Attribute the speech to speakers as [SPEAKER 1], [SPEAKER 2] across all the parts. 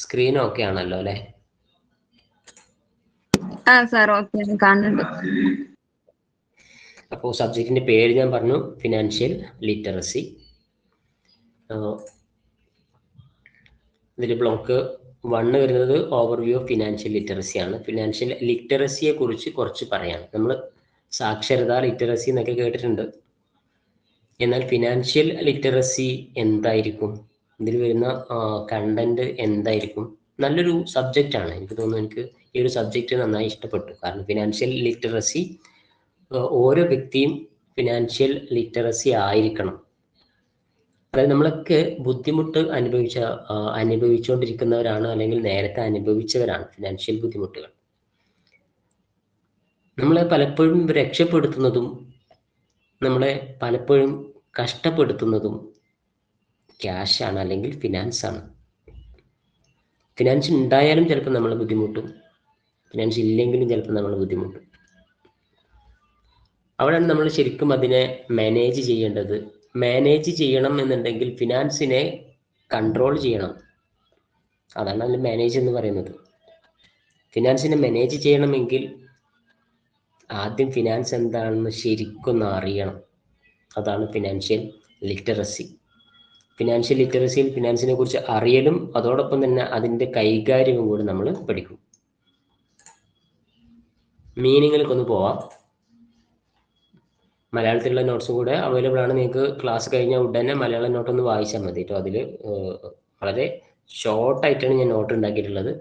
[SPEAKER 1] Screen okay ആണല്ലോ അല്ലേ?
[SPEAKER 2] Sir okay കാണുന്നുണ്ട്.
[SPEAKER 1] അപ്പോൾ സബ്ജക്റ്റിന്റെ പേര് ഞാൻ പറഞ്ഞു, ഫിനാൻഷ്യൽ ലിറ്ററസി. ഇതിൽ ബ്ലോക്ക് 1 വരുന്നത് ഓവർവ്യൂ ഓഫ് ഫിനാൻഷ്യൽ ലിറ്ററസി ആണ്. ഫിനാൻഷ്യൽ ലിറ്ററസിയെ കുറിച്ച് കുറച്ച് പറയാം. നമ്മൾ സാക്ഷരത, ലിറ്ററസി എന്നൊക്കെ കേട്ടിട്ടുണ്ട്. എന്നാൽ ഫിനാൻഷ്യൽ ലിറ്ററസി എന്തായിരിക്കും, ഇതിൽ വരുന്ന കണ്ടന്റ് എന്തായിരിക്കും? നല്ലൊരു സബ്ജക്റ്റാണ്. എനിക്ക് തോന്നുന്നു എനിക്ക് ഈ ഒരു സബ്ജക്റ്റ് നന്നായി ഇഷ്ടപ്പെട്ടു. കാരണം ഫിനാൻഷ്യൽ ലിറ്ററസി, ഓരോ വ്യക്തിയും ഫിനാൻഷ്യൽ ലിറ്ററസി ആയിരിക്കണം. അതായത് നമ്മളൊക്കെ ബുദ്ധിമുട്ട് അനുഭവിച്ചുകൊണ്ടിരിക്കുന്നവരാണ്, അല്ലെങ്കിൽ നേരത്തെ അനുഭവിച്ചവരാണ് ഫിനാൻഷ്യൽ ബുദ്ധിമുട്ടുകൾ. നമ്മളെ പലപ്പോഴും രക്ഷപ്പെടുത്തുന്നതും നമ്മളെ പലപ്പോഴും കഷ്ടപ്പെടുത്തുന്നതും ക്യാഷാണ്, അല്ലെങ്കിൽ ഫിനാൻസ് ആണ്. ഫിനാൻസ് ഉണ്ടായാലും ചിലപ്പോൾ നമ്മൾ ബുദ്ധിമുട്ടും, ഫിനാൻസ് ഇല്ലെങ്കിലും ചിലപ്പോൾ നമ്മൾ ബുദ്ധിമുട്ടും. അവിടെയാണ് നമ്മൾ ശരിക്കും അതിനെ മാനേജ് ചെയ്യേണ്ടത്. മാനേജ് ചെയ്യണം എന്നുണ്ടെങ്കിൽ ഫിനാൻസിനെ കൺട്രോൾ ചെയ്യണം. അതാണ് അതിൽ മാനേജ് എന്ന് പറയുന്നത്. ഫിനാൻസിനെ മാനേജ് ചെയ്യണമെങ്കിൽ ആദ്യം ഫിനാൻസ് എന്താണെന്ന് ശരിക്കൊന്ന് അറിയണം. അതാണ് ഫിനാൻഷ്യൽ ലിറ്ററസി. ഫിനാൻഷ്യൽ ലിറ്ററസിയിൽ ഫിനാൻസിനെ കുറിച്ച് അറിയലും അതോടൊപ്പം തന്നെ അതിൻ്റെ കൈകാര്യവും കൂടി നമ്മൾ പഠിക്കും. മീനിങ്ങിലേക്കൊന്ന് പോവാം. മലയാളത്തിലുള്ള നോട്ട്സും കൂടെ അവൈലബിൾ ആണ്. നിങ്ങൾക്ക് ക്ലാസ് കഴിഞ്ഞ ഉടനെ മലയാളം നോട്ടൊന്ന് വായിച്ചാൽ മതി കേട്ടോ. അതിൽ വളരെ ഷോർട്ടായിട്ടാണ് ഞാൻ നോട്ട് ഉണ്ടാക്കിയിട്ടുള്ളത്.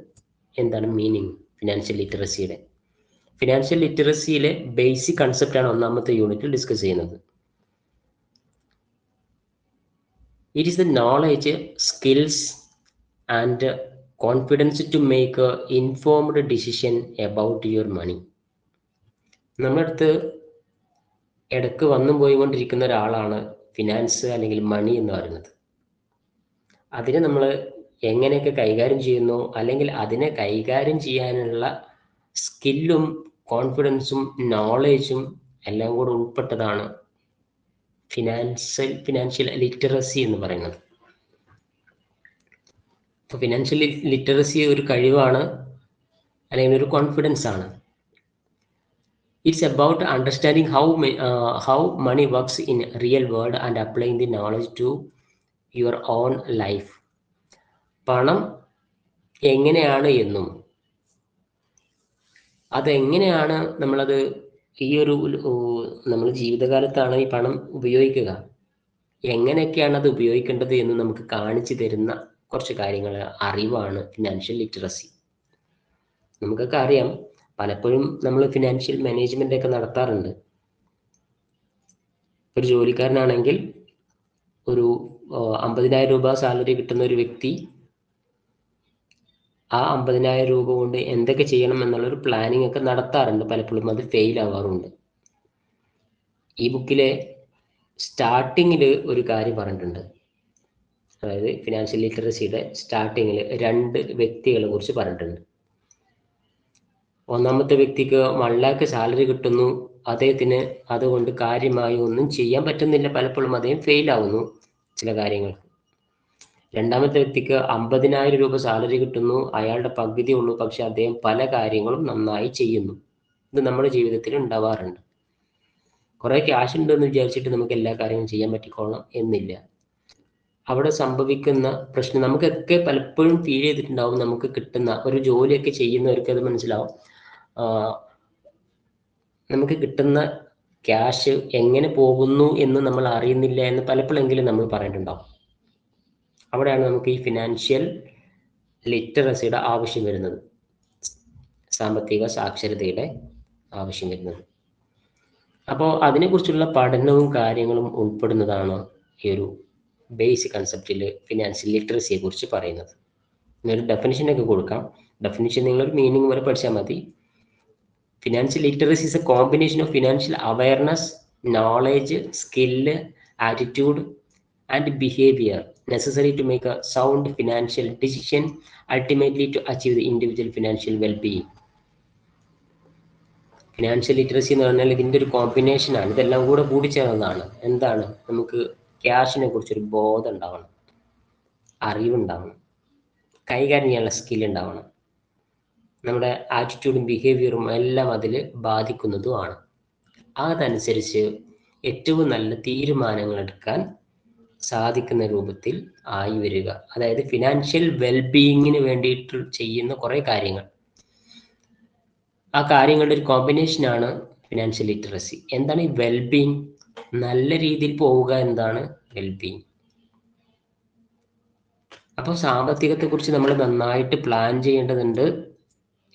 [SPEAKER 1] എന്താണ് മീനിങ് ഫിനാൻഷ്യൽ ലിറ്ററസിയുടെ? ഫിനാൻഷ്യൽ ലിറ്ററസിയിലെ ബേസിക് കൺസെപ്റ്റാണ് ഒന്നാമത്തെ യൂണിറ്റിൽ ഡിസ്കസ് ചെയ്യുന്നത്. It is the knowledge, skills and confidence to make an informed decision about your money. നമ്മുടെ അടുത്ത് ഇടയ്ക്ക് വന്നും പോയിക്കൊണ്ടിരിക്കുന്ന ഒരാളാണ് ഫിനാൻസ് അല്ലെങ്കിൽ മണി എന്ന് പറയുന്നത്. അതിനെ നമ്മൾ എങ്ങനെയൊക്കെ കൈകാര്യം ചെയ്യുന്നു, അല്ലെങ്കിൽ അതിനെ കൈകാര്യം ചെയ്യാനുള്ള സ്കില്ലും കോൺഫിഡൻസും നോളേജും എല്ലാം കൂടെ ഉൾപ്പെട്ടതാണ് ഫിനാൻഷ്യൽ ലിറ്ററസി എന്ന് പറയുന്നത്. അപ്പോൾ ഫിനാൻഷ്യൽ ലിറ്ററസി ഒരു കഴിവാണ്, അല്ലെങ്കിൽ ഒരു കോൺഫിഡൻസ് ആണ്. It's about understanding how money works in real world and applying the knowledge to your own life. പണം എങ്ങനെയാണ് എന്നും അതെങ്ങനെയാണ് നമ്മളത് ഈ ഒരു നമ്മൾ ജീവിതകാലത്താണ് ഈ പണം ഉപയോഗിക്കുക, എങ്ങനെയൊക്കെയാണ് അത് ഉപയോഗിക്കേണ്ടത് എന്ന് നമുക്ക് കാണിച്ചു തരുന്ന കുറച്ച് കാര്യങ്ങൾ, അറിവാണ് ഫിനാൻഷ്യൽ ലിറ്ററസി. നമുക്കൊക്കെ അറിയാം, പലപ്പോഴും നമ്മൾ ഫിനാൻഷ്യൽ മാനേജ്മെന്റ് ഒക്കെ നടത്താറുണ്ട്. ഒരു ജോലിക്കാരനാണെങ്കിൽ ഒരു 50,000 രൂപ സാലറി കിട്ടുന്ന ഒരു വ്യക്തി ആ 50,000 രൂപ കൊണ്ട് എന്തൊക്കെ ചെയ്യണം എന്നുള്ളൊരു പ്ലാനിങ് ഒക്കെ നടത്താറുണ്ട്. പലപ്പോഴും അത് ഫെയിൽ ആവാറുണ്ട്. ഈ ബുക്കിലെ സ്റ്റാർട്ടിങ്ങിൽ ഒരു കാര്യം പറഞ്ഞിട്ടുണ്ട്. അതായത് ഫിനാൻഷ്യൽ ലിറ്ററസിയുടെ സ്റ്റാർട്ടിങ്ങിൽ 2 വ്യക്തികളെ കുറിച്ച് പറഞ്ഞിട്ടുണ്ട്. ഒന്നാമത്തെ വ്യക്തിക്ക് 1 lakh സാലറി കിട്ടുന്നു, അദ്ദേഹത്തിന് അതുകൊണ്ട് കാര്യമായി ഒന്നും ചെയ്യാൻ പറ്റുന്നില്ല, പലപ്പോഴും അദ്ദേഹം ഫെയിൽ ആവുന്നു ചില കാര്യങ്ങൾ. രണ്ടാമത്തെ വ്യക്തിക്ക് 50,000 രൂപ സാലറി കിട്ടുന്നു, അയാളുടെ പകുതി ഉള്ളൂ, പക്ഷെ അദ്ദേഹം പല കാര്യങ്ങളും നന്നായി ചെയ്യുന്നു. ഇത് നമ്മുടെ ജീവിതത്തിൽ ഉണ്ടാവാറുണ്ട്. കുറെ ക്യാഷ് ഉണ്ടെന്ന് വിചാരിച്ചിട്ട് നമുക്ക് എല്ലാ കാര്യങ്ങളും ചെയ്യാൻ പറ്റിക്കോളണം എന്നില്ല. അവിടെ സംഭവിക്കുന്ന പ്രശ്നം നമുക്കൊക്കെ പലപ്പോഴും ഫീൽ ചെയ്തിട്ടുണ്ടാവും. നമുക്ക് കിട്ടുന്ന ഒരു ജോലിയൊക്കെ ചെയ്യുന്നവർക്ക് അത് മനസ്സിലാവും. നമുക്ക് കിട്ടുന്ന ക്യാഷ് എങ്ങനെ പോകുന്നു എന്ന് നമ്മൾ അറിയുന്നില്ല എന്ന് പലപ്പോഴെങ്കിലും നമ്മൾ പറഞ്ഞിട്ടുണ്ടാവും. അവിടെയാണ് നമുക്ക് ഈ ഫിനാൻഷ്യൽ ലിറ്ററസിയുടെ ആവശ്യം വരുന്നത്, സാമ്പത്തിക സാക്ഷരതയുടെ ആവശ്യം വരുന്നത്. അപ്പോൾ അതിനെക്കുറിച്ചുള്ള പഠനവും കാര്യങ്ങളും ഉൾപ്പെടുന്നതാണ് ഈ ഒരു ബേസിക് കൺസെപ്റ്റിൽ ഫിനാൻഷ്യൽ ലിറ്ററസിയെ കുറിച്ച് പറയുന്നത്. ഒരു ഡെഫിനിഷനൊക്കെ കൊടുക്കാം. ഡെഫിനിഷൻ നിങ്ങളൊരു മീനിങ് വരെ പഠിച്ചാൽ മതി. Financial literacy is A combination of financial awareness, knowledge, skill, attitude and behaviour necessary to make a sound financial decision, ultimately to achieve the individual financial well-being. Financial literacy എന്ന് പറഞ്ഞാൽ ഇതിൻ്റെ ഒരു കോമ്പിനേഷനാണ്. ഇതെല്ലാം കൂടെ കൂടിച്ചേർന്നതാണ്. എന്താണ്? നമുക്ക് ക്യാഷിനെ കുറിച്ചൊരു ബോധം ഉണ്ടാവണം, അറിവുണ്ടാവണം. കൈകാര്യം ചെയ്യാനുള്ള സ്കിൽ ഉണ്ടാവണം. നമ്മുടെ ആറ്റിറ്റ്യൂഡും ബിഹേവിയറും എല്ലാം അതിൽ ബാധിക്കുന്നതുമാണ്. അതനുസരിച്ച് ഏറ്റവും നല്ല തീരുമാനങ്ങൾ എടുക്കാൻ സാധിക്കുന്ന രൂപത്തിൽ ആയി വരിക. അതായത് ഫിനാൻഷ്യൽ വെൽബീയിങ്ങിന് വേണ്ടിയിട്ട് ചെയ്യുന്ന കുറേ കാര്യങ്ങൾ, ആ കാര്യങ്ങളുടെ ഒരു കോമ്പിനേഷനാണ് ഫിനാൻഷ്യൽ ലിറ്ററസി. എന്താണ് ഈ വെൽബീയിങ്? നല്ല രീതിയിൽ പോവുക എന്താണ് വെൽബീയിങ്. അപ്പോൾ സാമ്പത്തികത്തെക്കുറിച്ച് നമ്മൾ നന്നായിട്ട് പ്ലാൻ ചെയ്യേണ്ടതുണ്ട്.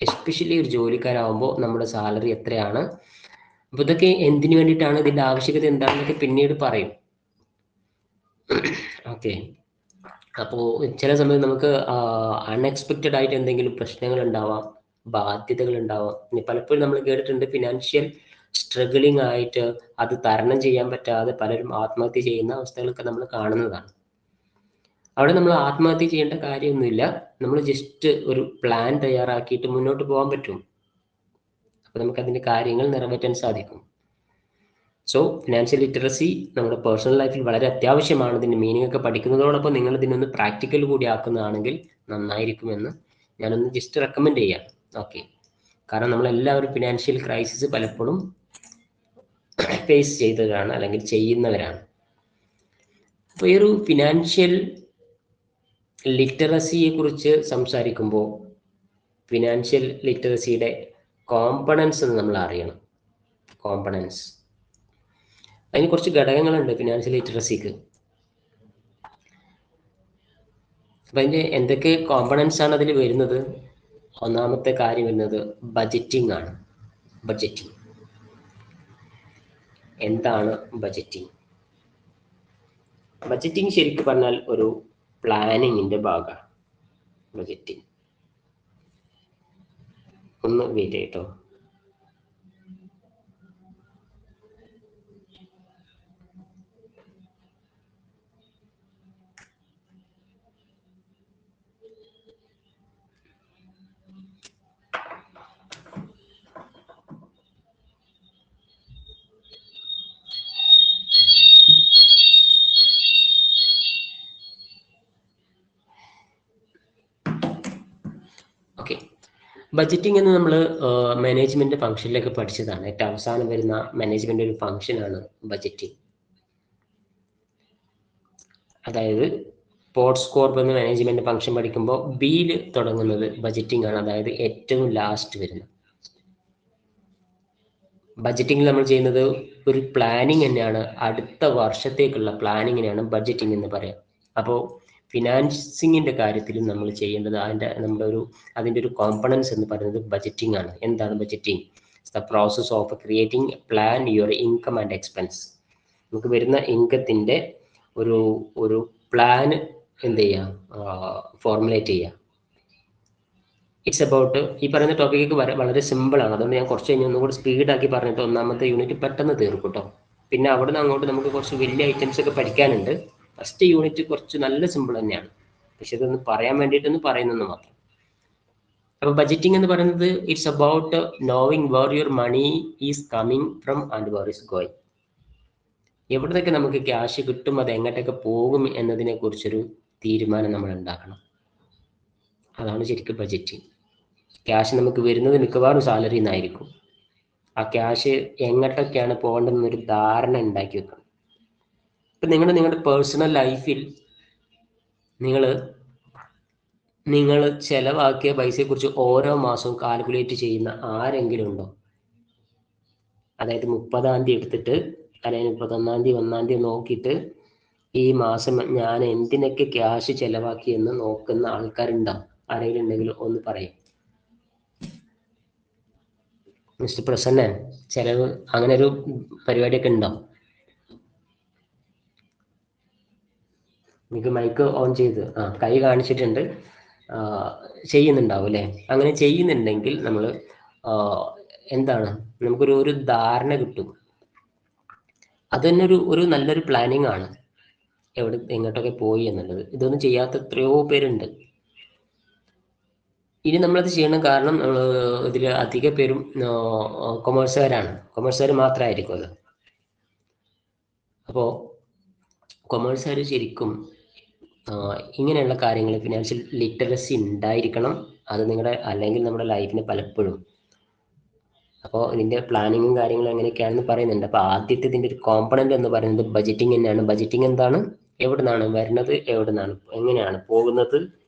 [SPEAKER 1] എസ്പെഷ്യലി ഒരു ജോലിക്കാരാകുമ്പോൾ നമ്മുടെ സാലറി എത്രയാണ്, അപ്പോൾ ഇതൊക്കെ എന്തിനു വേണ്ടിയിട്ടാണ്, ഇതിൻ്റെ ആവശ്യകത എന്താണെന്നൊക്കെ പിന്നീട് പറയും. ഓക്കെ. അപ്പോൾ ചില സമയത്ത് നമുക്ക് അൺഎക്സ്പെക്റ്റഡ് ആയിട്ട് എന്തെങ്കിലും പ്രശ്നങ്ങൾ ഉണ്ടാവാം, ബാധ്യതകൾ ഉണ്ടാവാം. ഇനി പലപ്പോഴും നമ്മൾ കേട്ടിട്ടുണ്ട് ഫിനാൻഷ്യൽ സ്ട്രഗിളിംഗ് ആയിട്ട് അത് തരണം ചെയ്യാൻ പറ്റാതെ പലരും ആത്മഹത്യ ചെയ്യുന്ന അവസ്ഥകളൊക്കെ നമ്മൾ കാണുന്നതാണ്. അവിടെ നമ്മൾ ആത്മഹത്യ ചെയ്യേണ്ട കാര്യമൊന്നുമില്ല. നമ്മൾ ജസ്റ്റ് ഒരു പ്ലാൻ തയ്യാറാക്കിയിട്ട് മുന്നോട്ട് പോകാൻ പറ്റും. അപ്പോൾ നമുക്ക് അതിൻ്റെ കാര്യങ്ങൾ നിറവേറ്റാൻ സാധിക്കും. സോ ഫിനാൻഷ്യൽ ലിറ്ററസി നമ്മുടെ പേഴ്സണൽ ലൈഫിൽ വളരെ അത്യാവശ്യമാണ്. ഇതിൻ്റെ മീനിങ് ഒക്കെ പഠിക്കുന്നതോടൊപ്പം നിങ്ങൾ ഇതിനൊന്ന് പ്രാക്ടിക്കൽ കൂടി ആക്കുന്നതാണെങ്കിൽ നന്നായിരിക്കുമെന്ന് ഞാനൊന്ന് ജസ്റ്റ് റെക്കമെൻഡ് ചെയ്യാം. ഓക്കെ. കാരണം നമ്മളെല്ലാവരും ഫിനാൻഷ്യൽ ക്രൈസിസ് പലപ്പോഴും ഫേസ് ചെയ്തവരാണ് അല്ലെങ്കിൽ ചെയ്യുന്നവരാണ്. അപ്പോൾ ഈ ഒരു ഫിനാൻഷ്യൽ ലിറ്ററസിയെ കുറിച്ച് സംസാരിക്കുമ്പോൾ ഫിനാൻഷ്യൽ ലിറ്ററസിയുടെ കോമ്പണൻസ് നമ്മൾ അറിയണം. കോമ്പണൻസ്, അതിന് കുറച്ച് ഘടകങ്ങളുണ്ട് ഫിനാൻഷ്യൽ ലിറ്ററസിക്ക്. അപ്പം അതിൻ്റെ എന്തൊക്കെ കോമ്പണൻസ് ആണ് അതിൽ വരുന്നത്? ഒന്നാമത്തെ കാര്യം വരുന്നത് ബജറ്റിംഗ് ആണ്. ബജറ്റിംഗ് എന്താണ്? ബജറ്റിംഗ് ശരിക്കും പറഞ്ഞാൽ ഒരു പ്ലാനിങ്ങിന്റെ ഭാഗമാണ്. ബജറ്റിംഗ് ഒന്ന് വെയിറ്റ് ചെയ്യട്ടോ. ഓക്കെ. ബജറ്റിംഗ് എന്ന് നമ്മൾ മാനേജ്മെന്റ് ഫംഗ്ഷനിലൊക്കെ പഠിച്ചതാണ്. ഏറ്റവും അവസാനം വരുന്ന മാനേജ്മെന്റ് ഒരു ഫംഗ്ഷനാണ് ബജറ്റിംഗ്. അതായത് പോർട്സ് കോർപ്പ് എന്ന മാനേജ്മെന്റ് ഫംഗ്ഷൻ പഠിക്കുമ്പോൾ ബിയിൽ തുടങ്ങുന്നത് ബജറ്റിംഗ് ആണ്. അതായത് ഏറ്റവും ലാസ്റ്റ് വരുന്നത്. ബജറ്റിംഗ് നമ്മൾ ചെയ്യുന്നത് ഒരു പ്ലാനിങ് തന്നെയാണ്. അടുത്ത വർഷത്തേക്കുള്ള പ്ലാനിങ്ങിനെയാണ് ബജറ്റിംഗ് എന്ന് പറയാം. അപ്പോൾ ഫിനാൻസിങ്ങിന്റെ കാര്യത്തിലും നമ്മൾ ചെയ്യേണ്ടത് അതിൻ്റെ ഒരു കോമ്പണൻസ് എന്ന് പറയുന്നത് ബജറ്റിംഗ് ആണ്. എന്താണ് budgeting? The process of creating plan your income and expense. നമുക്ക് വരുന്ന ഇൻകത്തിൻ്റെ ഒരു പ്ലാൻ എന്ത് ചെയ്യുക, ഫോർമുലേറ്റ് ചെയ്യുക. ഇറ്റ്സ് അബൌട്ട്, ഈ പറയുന്ന ടോപ്പിക്ക് വളരെ സിമ്പിളാണ്. അതുകൊണ്ട് ഞാൻ കുറച്ച് കഴിഞ്ഞ് ഒന്നുകൂടി സ്പീഡാക്കി പറഞ്ഞിട്ട് ഒന്നാമത്തെ യൂണിറ്റ് പെട്ടെന്ന് തീർക്കും കേട്ടോ. പിന്നെ അവിടെ നിന്ന് അങ്ങോട്ട് നമുക്ക് കുറച്ച് വലിയ ഐറ്റംസ് ഒക്കെ പഠിക്കാനുണ്ട്. ഫസ്റ്റ് യൂണിറ്റ് കുറച്ച് നല്ല സിമ്പിൾ തന്നെയാണ്, പക്ഷെ ഇതൊന്ന് പറയാൻ വേണ്ടിയിട്ടൊന്ന് പറയുന്നെന്ന് മാത്രം. അപ്പോൾ ബജറ്റിംഗ് എന്ന് പറയുന്നത് it's about knowing where your money is coming from and where is going. എവിടത്തൊക്കെ നമുക്ക് ക്യാഷ് കിട്ടും, അത് എങ്ങോട്ടൊക്കെ പോകും എന്നതിനെ കുറിച്ചൊരു തീരുമാനം നമ്മൾ ഉണ്ടാക്കണം. അതാണ് ശരിക്കും ബജറ്റിംഗ്. ക്യാഷ് നമുക്ക് വരുന്നത് മിക്കവാറും സാലറിയിൽ നിന്നായിരിക്കും. ആ ക്യാഷ് എങ്ങോട്ടൊക്കെയാണ് പോകേണ്ടതെന്നൊരു ധാരണ ഉണ്ടാക്കി വെക്കണം. ഇപ്പം നിങ്ങളുടെ പേഴ്സണൽ ലൈഫിൽ നിങ്ങൾ ചെലവാക്കിയ പൈസയെക്കുറിച്ച് ഓരോ മാസവും കാൽക്കുലേറ്റ് ചെയ്യുന്ന ആരെങ്കിലും ഉണ്ടോ? അതായത് 30-ാം തീയതി എടുത്തിട്ട് അല്ലെങ്കിൽ 31-ാം തീയതി 1-ാം തീയതി നോക്കിയിട്ട് ഈ മാസം ഞാൻ എന്തിനൊക്കെ ക്യാഷ് ചെലവാക്കി എന്ന് നോക്കുന്ന ആൾക്കാരുണ്ടാവും? ആരെങ്കിലും ഉണ്ടെങ്കിൽ ഒന്ന് പറയും. മിസ്റ്റർ പ്രസന്നൻ, ചെലവ് അങ്ങനെ ഒരു പരിപാടിയൊക്കെ ഉണ്ടോ? നിങ്ങൾക്ക് മൈക്ക് ഓൺ ചെയ്ത് കൈ കാണിച്ചിട്ടുണ്ട്, ചെയ്യുന്നുണ്ടാവും അല്ലേ? അങ്ങനെ ചെയ്യുന്നുണ്ടെങ്കിൽ നമ്മൾ എന്താണ്, നമുക്കൊരു ധാരണ കിട്ടും. അത് തന്നെ ഒരു നല്ലൊരു പ്ലാനിങ് ആണ്, എങ്ങോട്ടൊക്കെ പോയി എന്നുള്ളത്. ഇതൊന്നും ചെയ്യാത്ത എത്രയോ പേരുണ്ട്. ഇനി നമ്മളത് ചെയ്യണം. കാരണം ഇതിൽ അധിക പേരും കൊമേഴ്സുകാർ മാത്രമായിരിക്കും അത്. അപ്പോൾ കൊമേഴ്സുകാർ ശരിക്കും ഇങ്ങനെയുള്ള കാര്യങ്ങൾ ഫിനാൻഷ്യൽ ലിറ്ററസി ഉണ്ടായിരിക്കണം. അത് അല്ലെങ്കിൽ നമ്മുടെ ലൈഫിന് പലപ്പോഴും. അപ്പോൾ ഇതിൻ്റെ പ്ലാനിങ്ങും കാര്യങ്ങളും എങ്ങനെയൊക്കെയാണെന്ന് പറയുന്നുണ്ട്. അപ്പോൾ ആദ്യത്തെ ഇതിൻ്റെ ഒരു കോമ്പണന്റ് എന്ന് പറയുന്നത് ബജറ്റിംഗ് തന്നെയാണ്. ബജറ്റിംഗ് എന്താണ്, എവിടെ നിന്നാണ് വരുന്നത്, എവിടെ നിന്നാണ് എങ്ങനെയാണ് പോകുന്നത്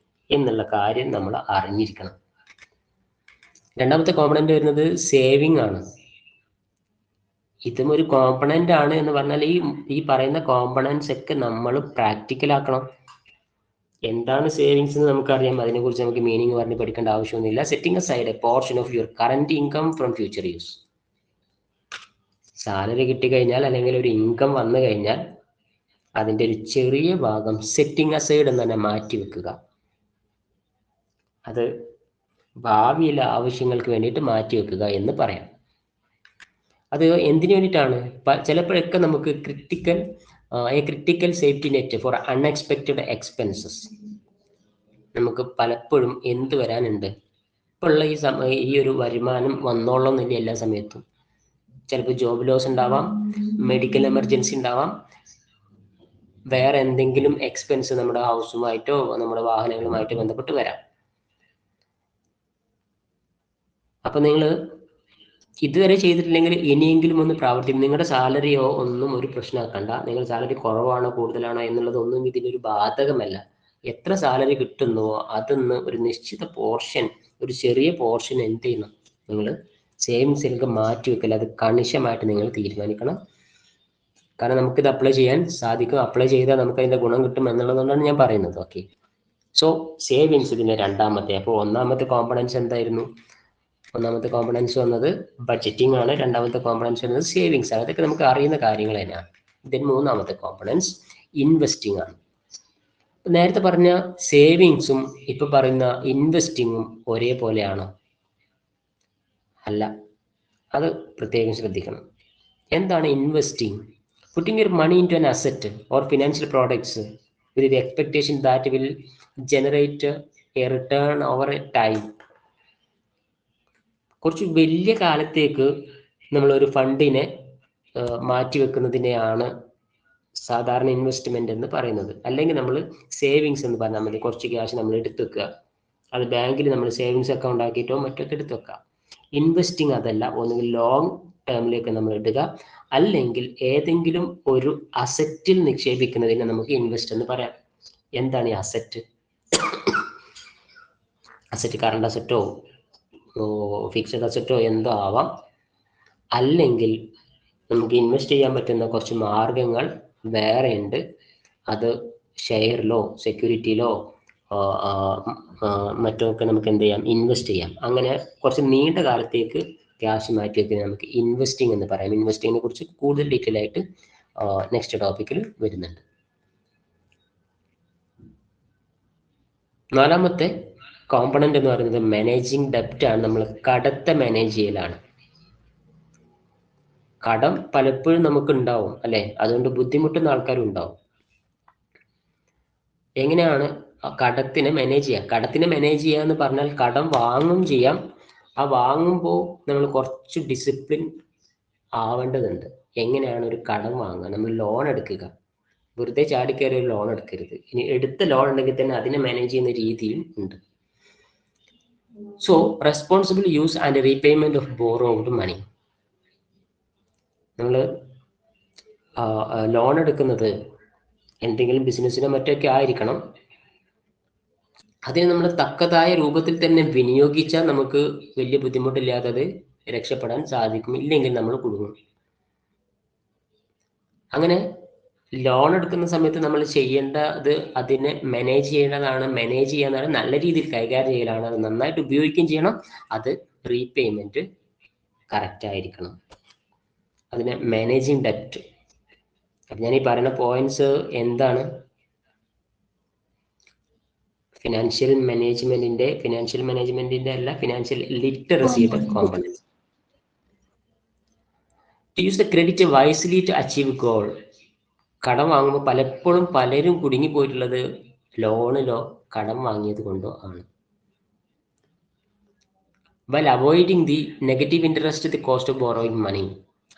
[SPEAKER 1] എന്നുള്ള കാര്യം നമ്മൾ അറിഞ്ഞിരിക്കണം. രണ്ടാമത്തെ കോമ്പണന്റ് വരുന്നത് സേവിങ് ആണ്. ഇതും ഒരു കോമ്പണന്റ് ആണ് എന്ന് പറഞ്ഞാൽ ഈ പറയുന്ന കോമ്പണൻസ് ഒക്കെ നമ്മൾ പ്രാക്ടിക്കൽ ആക്കണം. എന്താണ് സേവിങ്സ് എന്ന് നമുക്കറിയാം. അതിനെക്കുറിച്ച് നമുക്ക് മീനിങ് പറഞ്ഞ് പഠിക്കേണ്ട ആവശ്യമൊന്നുമില്ല. Setting aside a portion of your current income from future use. Salary കിട്ടിക്കഴിഞ്ഞാൽ അല്ലെങ്കിൽ ഒരു ഇൻകം വന്നു കഴിഞ്ഞാൽ അതിൻ്റെ ഒരു ചെറിയ ഭാഗം സെറ്റിംഗ് അസൈഡ് എന്ന് തന്നെ മാറ്റി വെക്കുക. അത് ഭാവിയിലെ ആവശ്യങ്ങൾക്ക് വേണ്ടിയിട്ട് മാറ്റി വെക്കുക എന്ന് പറയാം. അത് എന്തിനു വേണ്ടിയിട്ടാണ്? ചിലപ്പോഴൊക്കെ നമുക്ക് critical safety net for unexpected expenses. നമുക്ക് പലപ്പോഴും എന്ത് വരാനുണ്ട്, ഇപ്പോൾ ഉള്ള ഈ ഒരു വരുമാനം വന്നോളന്നില്ല എല്ലാ സമയത്തും. ചിലപ്പോൾ ജോബ് ലോസ് ഉണ്ടാവാം, മെഡിക്കൽ എമർജൻസി ഉണ്ടാവാം, വേറെ എന്തെങ്കിലും എക്സ്പെൻസ് നമ്മുടെ ഹൗസുമായിട്ടോ നമ്മുടെ വാഹനങ്ങളുമായിട്ടോ ബന്ധപ്പെട്ട് വരാം. അപ്പൊ നിങ്ങൾ ഇതുവരെ ചെയ്തിട്ടില്ലെങ്കിൽ ഇനിയെങ്കിലും ഒന്ന് പ്രാവർത്തിക്കും. നിങ്ങളുടെ സാലറിയോ ഒന്നും ഒരു പ്രശ്നമാക്കണ്ട. നിങ്ങളുടെ സാലറി കുറവാണോ കൂടുതലാണോ എന്നുള്ളതൊന്നും ഇതിനൊരു ബാധകമല്ല. എത്ര സാലറി കിട്ടുന്നുവോ അതിന്ന് ഒരു നിശ്ചിത പോർഷൻ, ഒരു ചെറിയ പോർഷൻ എന്ത് ചെയ്യണം, നിങ്ങൾ സേവിങ്സിലേക്ക് മാറ്റി വെക്കില്ല. അത് കണിശമായിട്ട് നിങ്ങൾ തീരുമാനിക്കണം. കാരണം നമുക്കിത് അപ്ലൈ ചെയ്യാൻ സാധിക്കും. അപ്ലൈ ചെയ്താൽ നമുക്ക് അതിന്റെ ഗുണം കിട്ടും എന്നുള്ളതുകൊണ്ടാണ് ഞാൻ പറയുന്നത്. ഓക്കെ, സോ സേവിങ്സ് ഇതിന്റെ രണ്ടാമത്തെ. അപ്പോൾ ഒന്നാമത്തെ കോമ്പണൻസ് എന്തായിരുന്നു? ഒന്നാമത്തെ കോമ്പണൻസ് വന്നത് ബഡ്ജറ്റിംഗ് ആണ്. രണ്ടാമത്തെ കോമ്പണൻസ് വന്നത് സേവിങ്സ് ആണ്. അതൊക്കെ നമുക്ക് അറിയുന്ന കാര്യങ്ങൾ തന്നെയാണ്. ഇതിന് മൂന്നാമത്തെ കോമ്പണൻസ് ഇൻവെസ്റ്റിംഗ് ആണ്. നേരത്തെ പറഞ്ഞ സേവിങ്സും ഇപ്പൊ പറയുന്ന ഇൻവെസ്റ്റിങ്ങും ഒരേപോലെയാണോ? അല്ല, അത് പ്രത്യേകം ശ്രദ്ധിക്കണം. എന്താണ് investing? Putting your money into an asset or financial products with the expectation that will generate a return over a time. കുറച്ച് വലിയ കാലത്തേക്ക് നമ്മളൊരു ഫണ്ടിനെ മാറ്റിവെക്കുന്നതിനെയാണ് സാധാരണ ഇൻവെസ്റ്റ്മെന്റ് എന്ന് പറയുന്നത്. അല്ലെങ്കിൽ നമ്മൾ സേവിങ്സ് എന്ന് പറഞ്ഞാൽ മതി. കുറച്ച് ക്യാഷ് നമ്മൾ എടുത്തു വെക്കുക, അത് ബാങ്കിൽ നമ്മൾ സേവിങ്സ് അക്കൗണ്ട് ആക്കിയിട്ടോ മറ്റൊക്കെ എടുത്തു വെക്കുക. ഇൻവെസ്റ്റിംഗ് അതല്ല. ഒന്നുകിൽ ലോങ് ടേമിലേക്ക് നമ്മൾ ഇടുക, അല്ലെങ്കിൽ ഏതെങ്കിലും ഒരു അസറ്റിൽ നിക്ഷേപിക്കുന്നതിനെ നമുക്ക് ഇൻവെസ്റ്റ് എന്ന് പറയാം. എന്താണ് ഈ അസറ്റ്? അസറ്റ് കറണ്ട് അസറ്റോ ഫിക്സഡ് അസറ്റോ എന്തോ ആവാം. അല്ലെങ്കിൽ നമുക്ക് ഇൻവെസ്റ്റ് ചെയ്യാൻ പറ്റുന്ന കുറച്ച് മാർഗങ്ങൾ വേറെ ഉണ്ട്. അത് ഷെയറിലോ സെക്യൂരിറ്റിയിലോ മറ്റൊക്കെ നമുക്ക് എന്ത് ചെയ്യാം, ഇൻവെസ്റ്റ് ചെയ്യാം. അങ്ങനെ കുറച്ച് നീണ്ട കാലത്തേക്ക് ക്യാഷ് മാറ്റി വെക്കുന്ന നമുക്ക് ഇൻവെസ്റ്റിംഗ് എന്ന് പറയാം. ഇൻവെസ്റ്റിങ്ങിനെ കുറിച്ച് കൂടുതൽ ഡീറ്റെയിൽ ആയിട്ട് നെക്സ്റ്റ് ടോപ്പിക്കിൽ വരുന്നുണ്ട്. നാലാമത്തെ കോമ്പണന്റ് എന്ന് പറയുന്നത് മാനേജിങ് ഡെപ്റ്റ് ആണ്. നമ്മൾ കടത്തെ മാനേജ് ചെയ്യലാണ്. കടം പലപ്പോഴും നമുക്ക് ഉണ്ടാവും അല്ലെ, അതുകൊണ്ട് ബുദ്ധിമുട്ടുന്ന ആൾക്കാരും ഉണ്ടാവും. എങ്ങനെയാണ് കടത്തിനെ മാനേജ് ചെയ്യുക? കടത്തിനെ മാനേജ് ചെയ്യുക എന്ന് പറഞ്ഞാൽ കടം വാങ്ങും ചെയ്യാം. ആ വാങ്ങുമ്പോൾ നമ്മൾ കുറച്ച് ഡിസിപ്ലിൻ ആവേണ്ടതുണ്ട്. എങ്ങനെയാണ് ഒരു കടം വാങ്ങുക? നമ്മൾ ലോൺ എടുക്കുക, വെറുതെ ചാടിക്കയറി ഒരു ലോൺ എടുക്കരുത്. ഇനി എടുത്ത ലോൺ ഉണ്ടെങ്കിൽ തന്നെ അതിനെ മാനേജ് ചെയ്യുന്ന രീതിയും ഉണ്ട്. So responsible use and repayment of borrowed money. നമ്മൾ ലോൺ എടുക്കുന്നത് എന്തെങ്കിലും ബിസിനസ്സിനോ മറ്റൊക്കെ ആയിരിക്കണം. അതിന് നമ്മൾ തക്കതായ രൂപത്തിൽ തന്നെ വിനിയോഗിച്ചാൽ നമുക്ക് വലിയ ബുദ്ധിമുട്ടില്ലാതെ അത് രക്ഷപ്പെടാൻ സാധിക്കും. ഇല്ലെങ്കിൽ നമ്മൾ കുടുങ്ങും. അങ്ങനെ ലോൺ എടുക്കുന്ന സമയത്ത് നമ്മൾ ചെയ്യേണ്ടത് അതിനെ മാനേജ് ചെയ്യേണ്ടതാണ്. മാനേജ് ചെയ്യാന്നാണ് നല്ല രീതിയിൽ കൈകാര്യം ചെയ്യലാണ്. അത് നന്നായിട്ട് ഉപയോഗിക്കുകയും ചെയ്യണം. അത് റീപേയ്മെന്റ് കറക്റ്റ് ആയിരിക്കണം. അതിനെ മാനേജിങ് ഡെപ്റ്റ്. അപ്പം ഞാൻ ഈ പറയുന്ന പോയിന്റ്സ് എന്താണ്? ഫിനാൻഷ്യൽ മാനേജ്മെന്റിന്റെ അല്ല, ഫിനാൻഷ്യൽ ലിറ്ററസിയുടെ component. To use the credit wisely to achieve goal. കടം വാങ്ങുമ്പോൾ പലപ്പോഴും പലരും കുടുങ്ങി പോയിട്ടുള്ളത് ലോണിലോ കടം വാങ്ങിയത് കൊണ്ടോ ആണ്. While avoiding the negative interest at the cost of borrowing money,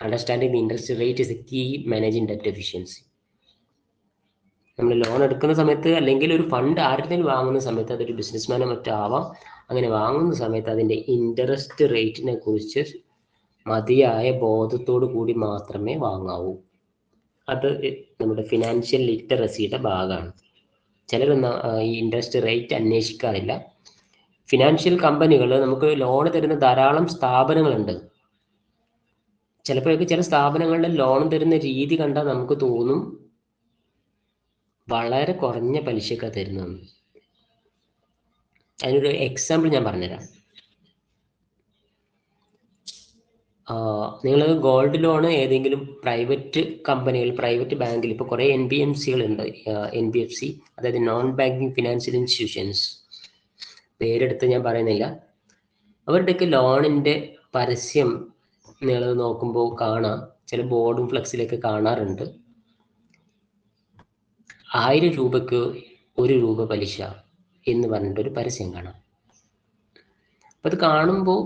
[SPEAKER 1] understanding the interest rate is the key managing debt efficiency. നമ്മൾ ലോൺ എടുക്കുന്ന സമയത്ത് അല്ലെങ്കിൽ ഒരു ഫണ്ട് ആരുടെ വാങ്ങുന്ന സമയത്ത് അതൊരു ബിസിനസ്മാനോ മറ്റോ ആവാം. അങ്ങനെ വാങ്ങുന്ന സമയത്ത് അതിൻ്റെ ഇൻട്രസ്റ്റ് റേറ്റിനെ കുറിച്ച് മതിയായ ബോധത്തോടു കൂടി മാത്രമേ വാങ്ങാവൂ. അത് നമ്മുടെ ഫിനാൻഷ്യൽ ലിറ്ററസിയുടെ ഭാഗമാണ്. ചിലരൊന്നും ഈ ഇൻട്രസ്റ്റ് റേറ്റ് അന്വേഷിക്കാറില്ല. ഫിനാൻഷ്യൽ കമ്പനികൾ നമുക്ക് ലോൺ തരുന്ന ധാരാളം സ്ഥാപനങ്ങളുണ്ട്. ചിലപ്പോഴൊക്കെ ചില സ്ഥാപനങ്ങളുടെ ലോൺ തരുന്ന രീതി കണ്ടാൽ നമുക്ക് തോന്നും വളരെ കുറഞ്ഞ പലിശക്കാണ് തരുന്നതെന്ന്. അതിനൊരു എക്സാമ്പിൾ ഞാൻ പറഞ്ഞുതരാം. നിങ്ങൾ ഗോൾഡ് ലോൺ ഏതെങ്കിലും പ്രൈവറ്റ് കമ്പനികൾ, പ്രൈവറ്റ് ബാങ്കിൽ, ഇപ്പോൾ കുറേ NBFC ഉണ്ട്. NBFC, അതായത് നോൺ ബാങ്കിങ് ഫിനാൻഷ്യൽ ഇൻസ്റ്റിറ്റ്യൂഷൻസ്, പേരെടുത്ത് ഞാൻ പറയുന്നില്ല. അവരുടെയൊക്കെ ലോണിൻ്റെ പരസ്യം നിങ്ങൾ നോക്കുമ്പോൾ കാണാം, ചില ബോർഡും ഫ്ലെക്സിലൊക്കെ കാണാറുണ്ട്, 1000 രൂപയ്ക്ക് 1 രൂപ പലിശ എന്ന് പറഞ്ഞിട്ടൊരു പരസ്യം കാണാം. അപ്പം അത് കാണുമ്പോൾ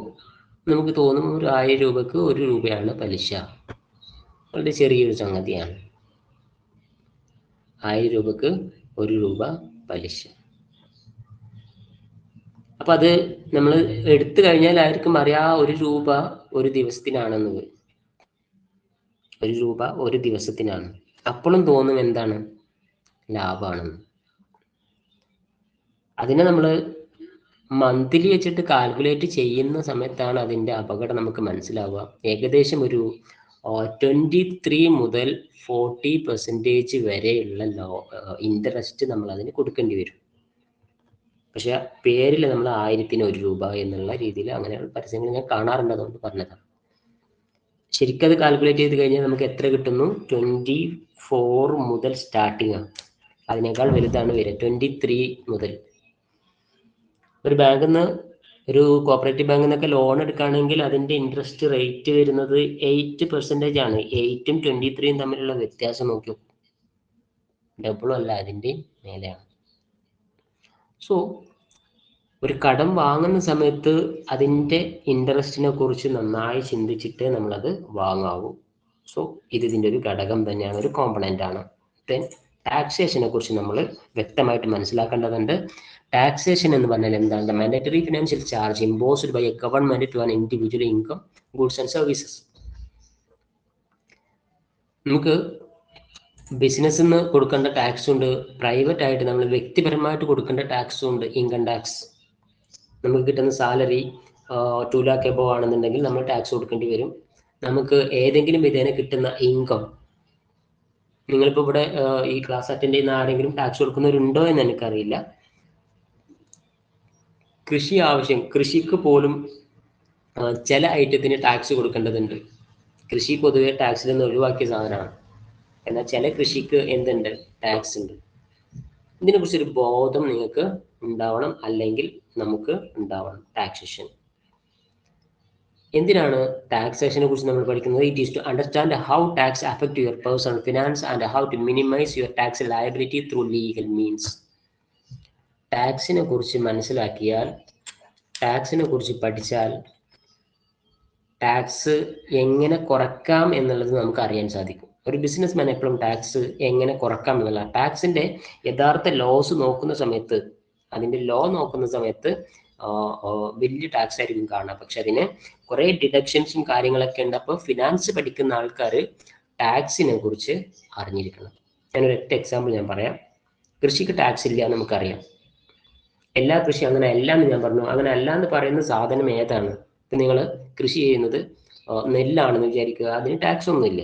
[SPEAKER 1] നമുക്ക് തോന്നും ഒരു 1000 രൂപയ്ക്ക് 1 രൂപയാണ് പലിശ, വളരെ ചെറിയൊരു സംഗതിയാണ്. 1000 രൂപയ്ക്ക് 1 രൂപ പലിശ. അപ്പം അത് നമ്മൾ എടുത്തു കഴിഞ്ഞാൽ ആർക്കും അറിയാം 1 രൂപ ഒരു ദിവസത്തിനാണെന്നത്. 1 രൂപ ഒരു ദിവസത്തിനാണ്. അപ്പോഴും തോന്നും എന്താണ്, ലാഭമാണെന്ന്. അതിനെ നമ്മൾ മന്ത്ലി വെച്ചിട്ട് കാൽക്കുലേറ്റ് ചെയ്യുന്ന സമയത്താണ് അതിൻ്റെ അപകടം നമുക്ക് മനസ്സിലാവുക. ഏകദേശം ഒരു 23 മുതൽ 40% വരെയുള്ള ഇൻട്രസ്റ്റ് നമ്മൾ അതിന് കൊടുക്കേണ്ടി വരും. പക്ഷെ പേരിൽ നമ്മൾ 1000-ന് 1 രൂപ എന്നുള്ള രീതിയിൽ അങ്ങനെയുള്ള പരസ്യങ്ങൾ ഞാൻ കാണാറുണ്ട്, അതുകൊണ്ട് പറഞ്ഞതാണ്. ശരിക്കും അത് കാൽക്കുലേറ്റ് ചെയ്ത് കഴിഞ്ഞാൽ നമുക്ക് എത്ര കിട്ടുന്നു? 24 മുതൽ സ്റ്റാർട്ടിങ് ആണ്. അതിനേക്കാൾ വലുതാണ് വരിക 23 മുതൽ. ഒരു ബാങ്കിൽ നിന്ന്, ഒരു കോപ്പറേറ്റീവ് ബാങ്കിൽ നിന്നൊക്കെ ലോൺ എടുക്കുകയാണെങ്കിൽ അതിൻ്റെ ഇൻട്രസ്റ്റ് റേറ്റ് വരുന്നത് 8% ആണ്. 8ഉം 23ഉം തമ്മിലുള്ള വ്യത്യാസം നോക്കി, ഡബിളും അല്ല, അതിൻ്റെ മേലെയാണ്. സോ ഒരു കടം വാങ്ങുന്ന സമയത്ത് അതിൻ്റെ ഇൻട്രസ്റ്റിനെ കുറിച്ച് നന്നായി ചിന്തിച്ചിട്ട് നമ്മളത് വാങ്ങാവൂ. സോ ഇതിൻ്റെ ഒരു ഘടകം തന്നെയാണ്, ഒരു കോമ്പണൻ്റ് ആണ്. ദെൻ ടാക്സേഷനെ കുറിച്ച് നമ്മൾ വ്യക്തമായിട്ട് മനസ്സിലാക്കേണ്ടതുണ്ട്. ടാക്സേഷൻ എന്ന് പറഞ്ഞാൽ എന്താണ്? Mandatory financial charge imposed by a government to an individual income, goods and services. നമുക്ക് ബിസിനസ്സിൽ നിന്ന് കൊടുക്കേണ്ട ടാക്സ് ഉണ്ട്, പ്രൈവറ്റ് ആയിട്ട് നമ്മൾ വ്യക്തിപരമായിട്ട് കൊടുക്കേണ്ട ടാക്സും ഉണ്ട്. ഇൻകം ടാക്സ്, നമുക്ക് കിട്ടുന്ന സാലറി 2 lakh എബോ ആണെന്നുണ്ടെങ്കിൽ നമ്മൾ ടാക്സ് കൊടുക്കേണ്ടി വരും. നമുക്ക് ഏതെങ്കിലും വിധേന കിട്ടുന്ന ഇൻകം, നിങ്ങളിപ്പോൾ ഇവിടെ ഈ ക്ലാസ് അറ്റൻഡ് ചെയ്യുന്ന ആരെങ്കിലും ടാക്സ് കൊടുക്കുന്നവരുണ്ടോ എന്ന് എനിക്കറിയില്ല. കൃഷി ആവശ്യം, കൃഷിക്ക് പോലും ചില ഐറ്റത്തിന് ടാക്സ് കൊടുക്കേണ്ടതുണ്ട്. കൃഷി പൊതുവെ ടാക്സിൽ നിന്ന് ഒഴിവാക്കിയ സാധനമാണ്. എന്നാൽ ചില കൃഷിക്ക് എന്തുണ്ട്? ടാക്സ് ഉണ്ട്. ഇതിനെക്കുറിച്ചൊരു ബോധം നിങ്ങൾക്ക് ഉണ്ടാവണം, അല്ലെങ്കിൽ നമുക്ക് ഉണ്ടാവണം. ടാക്സേഷൻ എന്തിനാണ്? ടാക്സേഷനെ കുറിച്ച് നമ്മൾ പഠിക്കുന്നത്. It is to understand how tax affect your personal finance and how to minimise your tax liability through legal means. ടാക്സിനെ കുറിച്ച് മനസ്സിലാക്കിയാൽ, ടാക്സിനെ കുറിച്ച് പഠിച്ചാൽ ടാക്സ് എങ്ങനെ കുറക്കാം എന്നുള്ളത് നമുക്ക് അറിയാൻ സാധിക്കും. ഒരു ബിസിനസ്മാൻ എപ്പോഴും ടാക്സ് എങ്ങനെ കുറക്കാം എന്നുള്ള, ടാക്സിന്റെ യഥാർത്ഥ ലോസ് നോക്കുന്ന സമയത്ത്, അതിന്റെ ലോ നോക്കുന്ന സമയത്ത് വലിയ ടാക്സ് ആയിരിക്കും കാണുക. പക്ഷെ അതിന് കുറെ ഡിഡക്ഷൻസും കാര്യങ്ങളൊക്കെ ഉണ്ട്. അപ്പോൾ ഫിനാൻസ് പഠിക്കുന്ന ആൾക്കാർ ടാക്സിനെ കുറിച്ച് അറിഞ്ഞിരിക്കണം. ഞാനൊരു ഒറ്റ എക്സാമ്പിൾ ഞാൻ പറയാം. കൃഷിക്ക് ടാക്സ് ഇല്ല എന്ന് നമുക്കറിയാം. എല്ലാ കൃഷി അങ്ങനെ അല്ല എന്ന് ഞാൻ പറഞ്ഞു. അങ്ങനെ അല്ല എന്ന് പറയുന്ന സാധനം ഏതാണ്? ഇപ്പം നിങ്ങൾ കൃഷി ചെയ്യുന്നത് നെല്ലാണെന്ന് വിചാരിക്കുക, അതിന് ടാക്സ് ഒന്നുമില്ല,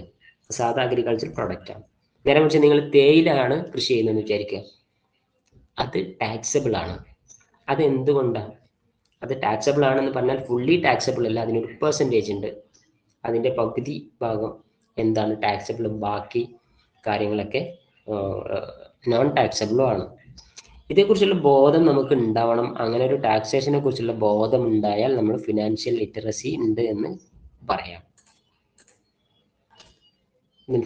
[SPEAKER 1] സാധാ അഗ്രികൾച്ചർ പ്രോഡക്റ്റ് ആണ്. നേരെ മറിച്ച് നിങ്ങൾ തേയിലയാണ് കൃഷി ചെയ്യുന്നതെന്ന് വിചാരിക്കുക, അത് ടാക്സബിൾ ആണ്. അത് എന്തുകൊണ്ടാണ് അത് ടാക്സബിൾ ആണെന്ന് പറഞ്ഞാൽ? ഫുള്ളി ടാക്സബിൾ അല്ല, അതിനൊരു പെർസെൻറ്റേജ് ഉണ്ട്. അതിൻ്റെ പകുതി ഭാഗം എന്താണ്? ടാക്സബിളും ബാക്കി കാര്യങ്ങളൊക്കെ നോൺ ടാക്സബിളും ആണ്. ഇതേക്കുറിച്ചുള്ള ബോധം നമുക്ക് ഉണ്ടാവണം. അങ്ങനെ ഒരു ടാക്സേഷനെ കുറിച്ചുള്ള ബോധം ഉണ്ടായാൽ നമ്മൾ ഫിനാൻഷ്യൽ ലിറ്ററസി ഉണ്ട് എന്ന് പറയാം.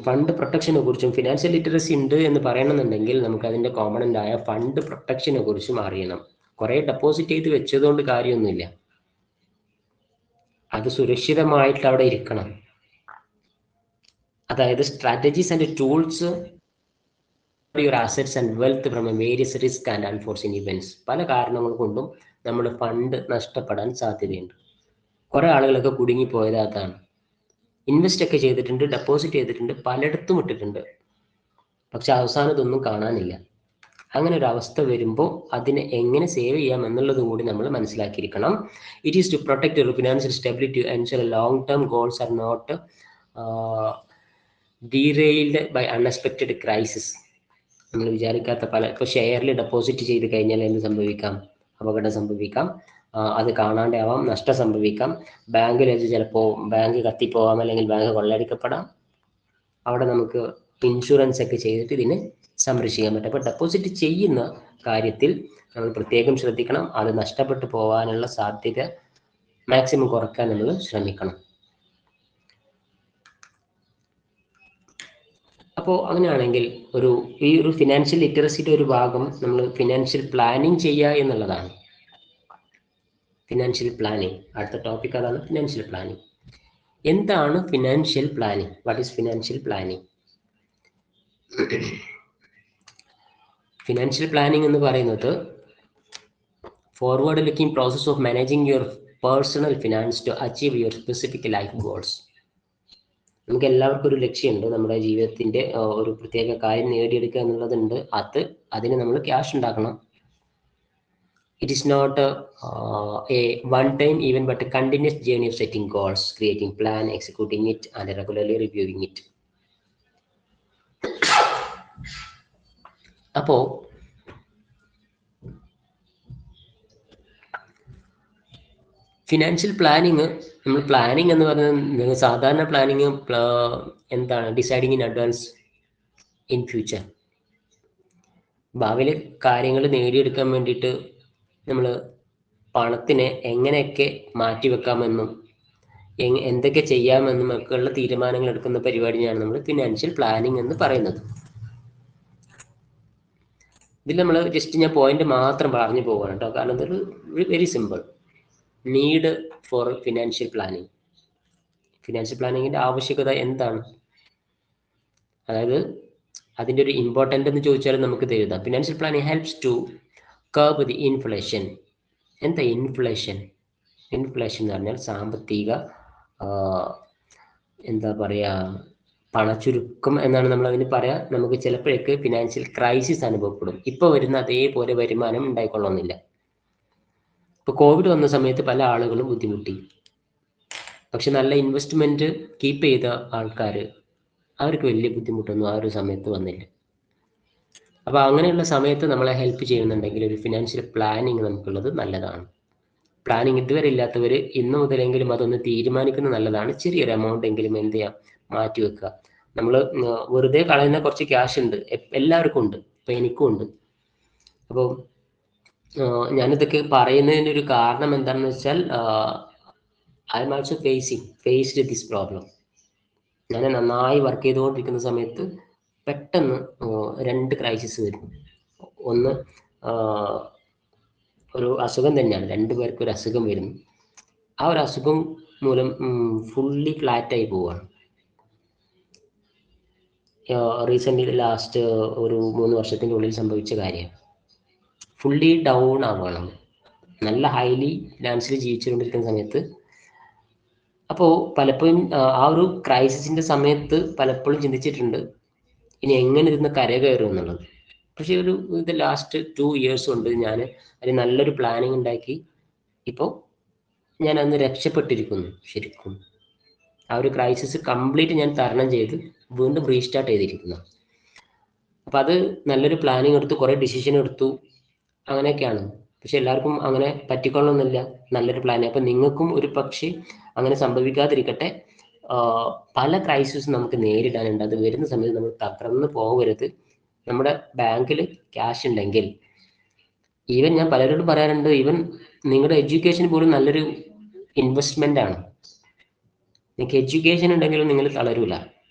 [SPEAKER 1] ഫണ്ട് പ്രൊട്ടക്ഷനെ കുറിച്ചും ഫിനാൻഷ്യൽ ലിറ്ററസി ഉണ്ട് എന്ന് പറയണമെന്നുണ്ടെങ്കിൽ നമുക്ക് അതിൻ്റെ കോമ്പണൻ്റ് ആയ ഫണ്ട് പ്രൊട്ടക്ഷനെ കുറിച്ചും അറിയണം. കുറേ ഡെപ്പോസിറ്റ് ചെയ്ത് വെച്ചതുകൊണ്ട് കാര്യമൊന്നുമില്ല, അത് സുരക്ഷിതമായിട്ട് അവിടെ ഇരിക്കണം. അതായത് strategies and tools your assets and wealth from various risk and unfortunate events. പല കാരണങ്ങൾ കൊണ്ടും നമ്മുടെ ഫണ്ട് നഷ്ടപ്പെടാൻ സാധ്യതയുണ്ട്. കുറേ ആളുകളൊക്കെ കുടുങ്ങിപ്പോയത് അതാണ്. ഇൻവെസ്റ്റ് ഒക്കെ ചെയ്തിട്ടുണ്ട്, ഡെപ്പോസിറ്റ് ചെയ്തിട്ടുണ്ട്, പലയിടത്തും ഇട്ടിട്ടുണ്ട്, പക്ഷെ അവസാനം ഇതൊന്നും കാണാനില്ല. അങ്ങനെ ഒരു അവസ്ഥ വരുമ്പോൾ അതിനെ എങ്ങനെ സേവ് ചെയ്യാം എന്നുള്ളതും കൂടി നമ്മൾ മനസ്സിലാക്കിയിരിക്കണം. It is to protect your financial stability to ensure long term goals are not derailed by unexpected crisis. നമ്മൾ വിചാരിക്കാത്ത ഇപ്പോൾ ഷെയറിൽ ഡെപ്പോസിറ്റ് ചെയ്ത് കഴിഞ്ഞാൽ എന്ത് സംഭവിക്കാം? അപകടം സംഭവിക്കാം, അത് കാണാണ്ടാവാം, നഷ്ടം സംഭവിക്കാം, ബാങ്കിൽ വെച്ച് ചിലപ്പോൾ ബാങ്ക് കത്തിപ്പോവാം, അല്ലെങ്കിൽ ബാങ്ക് കൊള്ളയടിക്കപ്പെടാം. അവിടെ നമുക്ക് ഇൻഷുറൻസ് ഒക്കെ ചെയ്തിട്ട് ഇതിനെ സംരക്ഷിക്കാൻ പറ്റും. അപ്പോൾ ഡെപ്പോസിറ്റ് ചെയ്യുന്ന കാര്യത്തിൽ നമ്മൾ പ്രത്യേകം ശ്രദ്ധിക്കണം. അത് നഷ്ടപ്പെട്ടു പോകാനുള്ള സാധ്യത മാക്സിമം കുറക്കാൻ നമ്മൾ ശ്രമിക്കണം. അപ്പോൾ അങ്ങനെയാണെങ്കിൽ ഈ ഒരു ഫിനാൻഷ്യൽ ലിറ്ററസിയുടെ ഒരു ഭാഗം നമ്മൾ ഫിനാൻഷ്യൽ പ്ലാനിങ് ചെയ്യുക എന്നുള്ളതാണ്. ഫിനാൻഷ്യൽ പ്ലാനിങ്, അടുത്ത ടോപ്പിക് അതാണ് ഫിനാൻഷ്യൽ പ്ലാനിങ്. എന്താണ് financial planning? What is financial planning? Financial planning എന്ന് പറയുന്നത് forward looking process of managing your personal finance to achieve your specific life goals. നമുക്ക് എല്ലാവർക്കും ഒരു ലക്ഷ്യമുണ്ട്, നമ്മുടെ ജീവിതത്തിന്റെ ഒരു പ്രത്യേക കാര്യം നേടിയെടുക്കുക എന്നുള്ളതുണ്ട്. അതിന് നമ്മൾ ക്യാഷ് ഉണ്ടാക്കണം. It is not a one time event but a continuous journey of setting goals, creating plan, executing it and regularly reviewing it. അപ്പോൾ ഫിനാൻഷ്യൽ പ്ലാനിങ്, നമ്മൾ പ്ലാനിങ് എന്ന് പറയുന്നത് സാധാരണ പ്ലാനിങ് എന്താണ്? Deciding in advance in future. ഭാവിയിൽ കാര്യങ്ങൾ നേടിയെടുക്കാൻ വേണ്ടിയിട്ട് നമ്മൾ പണത്തിനെ എങ്ങനെയൊക്കെ മാറ്റിവെക്കാമെന്നും എന്തൊക്കെ ചെയ്യാമെന്നും ഒക്കെയുള്ള തീരുമാനങ്ങൾ എടുക്കുന്ന പരിപാടിയാണ് നമ്മൾ ഫിനാൻഷ്യൽ പ്ലാനിങ് എന്ന് പറയുന്നത്. ഇതിൽ നമ്മൾ ജസ്റ്റ് ഞാൻ പോയിന്റ് മാത്രം പറഞ്ഞു പോവുകയാണ് കേട്ടോ, കാരണം ഇതൊരു very simple. Need for financial planning. Financial പ്ലാനിങ്ങിന്റെ ആവശ്യകത എന്താണ്? അതായത് അതിൻ്റെ ഒരു ഇമ്പോർട്ടൻ്റ് എന്ന് ചോദിച്ചാൽ നമുക്ക് എഴുതാം. Financial planning helps to curb the inflation. എന്താ ഇൻഫ്ലേഷൻ? ഇൻഫ്ലേഷൻ എന്ന് പറഞ്ഞാൽ സാമ്പത്തിക എന്താ പറയുക, പണച്ചുരുക്കം എന്നാണ് നമ്മൾ അതിന് പറയാം. നമുക്ക് ചിലപ്പോഴൊക്കെ ഫിനാൻഷ്യൽ ക്രൈസിസ് അനുഭവപ്പെടും. ഇപ്പോൾ വരുന്ന അതേപോലെ വരുമാനം ഉണ്ടായിക്കൊള്ളുന്നില്ല. ഇപ്പോൾ കോവിഡ് വന്ന സമയത്ത് പല ആളുകളും ബുദ്ധിമുട്ടി. പക്ഷെ നല്ല ഇൻവെസ്റ്റ്മെന്റ് കീപ്പ് ചെയ്ത ആൾക്കാർ, അവർക്ക് വലിയ ബുദ്ധിമുട്ടൊന്നും ആ ഒരു സമയത്ത് വന്നില്ല. അപ്പോൾ അങ്ങനെയുള്ള സമയത്ത് നമ്മളെ ഹെൽപ്പ് ചെയ്യുന്നുണ്ടെങ്കിൽ ഒരു ഫിനാൻഷ്യൽ പ്ലാനിങ് നമുക്കുള്ളത് നല്ലതാണ്. പ്ലാനിങ് ഇതുവരെ ഇല്ലാത്തവർ ഇന്ന് മുതലെങ്കിലും അതൊന്ന് തീരുമാനിക്കുന്നത് നല്ലതാണ്. ചെറിയൊരു എമൗണ്ട് എങ്കിലും എന്ത് ചെയ്യാം, മാറ്റിവെക്കുക. നമ്മൾ വെറുതെ കളയുന്ന കുറച്ച് ക്യാഷ് ഉണ്ട്, എല്ലാവർക്കും ഉണ്ട്, ഇപ്പം എനിക്കും ഉണ്ട്. അപ്പോൾ ഞാനിതൊക്കെ പറയുന്നതിൻ്റെ ഒരു കാരണം എന്താണെന്ന് വെച്ചാൽ, I am also faced this problem. ഞാൻ നന്നായി വർക്ക് ചെയ്തുകൊണ്ടിരിക്കുന്ന സമയത്ത് പെട്ടെന്ന് 2 ക്രൈസിസ് വരും. ഒന്ന് ഒരു അസുഖം തന്നെയാണ്, 2 പേർക്ക് ഒരു അസുഖം വരുന്നു. ആ ഒരു അസുഖം മൂലം ഫുള്ളി ഫ്ലാറ്റായി പോവുകയാണ്. റീസെൻ്റ്ലി ലാസ്റ്റ് ഒരു 3 വർഷത്തിൻ്റെ ഉള്ളിൽ സംഭവിച്ച കാര്യമാണ്. ഫുള്ളി ഡൗൺ ആവുകയാണ്, നല്ല ഹൈലി ഫിനാൻഷ്യലി ജീവിച്ചുകൊണ്ടിരിക്കുന്ന സമയത്ത്. അപ്പോൾ പലപ്പോഴും ആ ഒരു ക്രൈസിസിൻ്റെ സമയത്ത് പലപ്പോഴും ചിന്തിച്ചിട്ടുണ്ട് ഇനി എങ്ങനെ ഇരുന്ന് കരകയറും എന്നുള്ളത്. പക്ഷേ ഇത് ലാസ്റ്റ് 2 years കൊണ്ട് ഞാൻ അതിന് നല്ലൊരു പ്ലാനിങ് ഉണ്ടാക്കി ഇപ്പോൾ ഞാൻ അന്ന് രക്ഷപ്പെട്ടിരിക്കുന്നു. ശരിക്കും ആ ഒരു ക്രൈസിസ് കംപ്ലീറ്റ് ഞാൻ തരണം ചെയ്ത് വീണ്ടും റീസ്റ്റാർട്ട് ചെയ്തിരിക്കുന്നു. അപ്പം അത് നല്ലൊരു പ്ലാനിങ് എടുത്തു, കുറേ ഡിസിഷൻ എടുത്തു, അങ്ങനെയൊക്കെയാണ്. പക്ഷെ എല്ലാവർക്കും അങ്ങനെ പറ്റിക്കൊള്ളണമെന്നില്ല നല്ലൊരു പ്ലാൻ. അപ്പം നിങ്ങൾക്കും ഒരു പക്ഷേ അങ്ങനെ സംഭവിക്കാതിരിക്കട്ടെ. പല ക്രൈസിസും നമുക്ക് നേരിടാനുണ്ട്. അത് വരുന്ന സമയത്ത് നമ്മൾ തകർന്ന് പോകരുത്. നമ്മുടെ ബാങ്കിൽ ക്യാഷ് ഉണ്ടെങ്കിൽ, ഈവൻ ഞാൻ പലരോടും പറയാറുണ്ട്, ഈവൻ നിങ്ങളുടെ എഡ്യൂക്കേഷൻ പോലും നല്ലൊരു ഇൻവെസ്റ്റ്മെന്റ് ആണ്. നിങ്ങൾക്ക് എഡ്യൂക്കേഷൻ ഉണ്ടെങ്കിലും നിങ്ങൾ തളരൂല,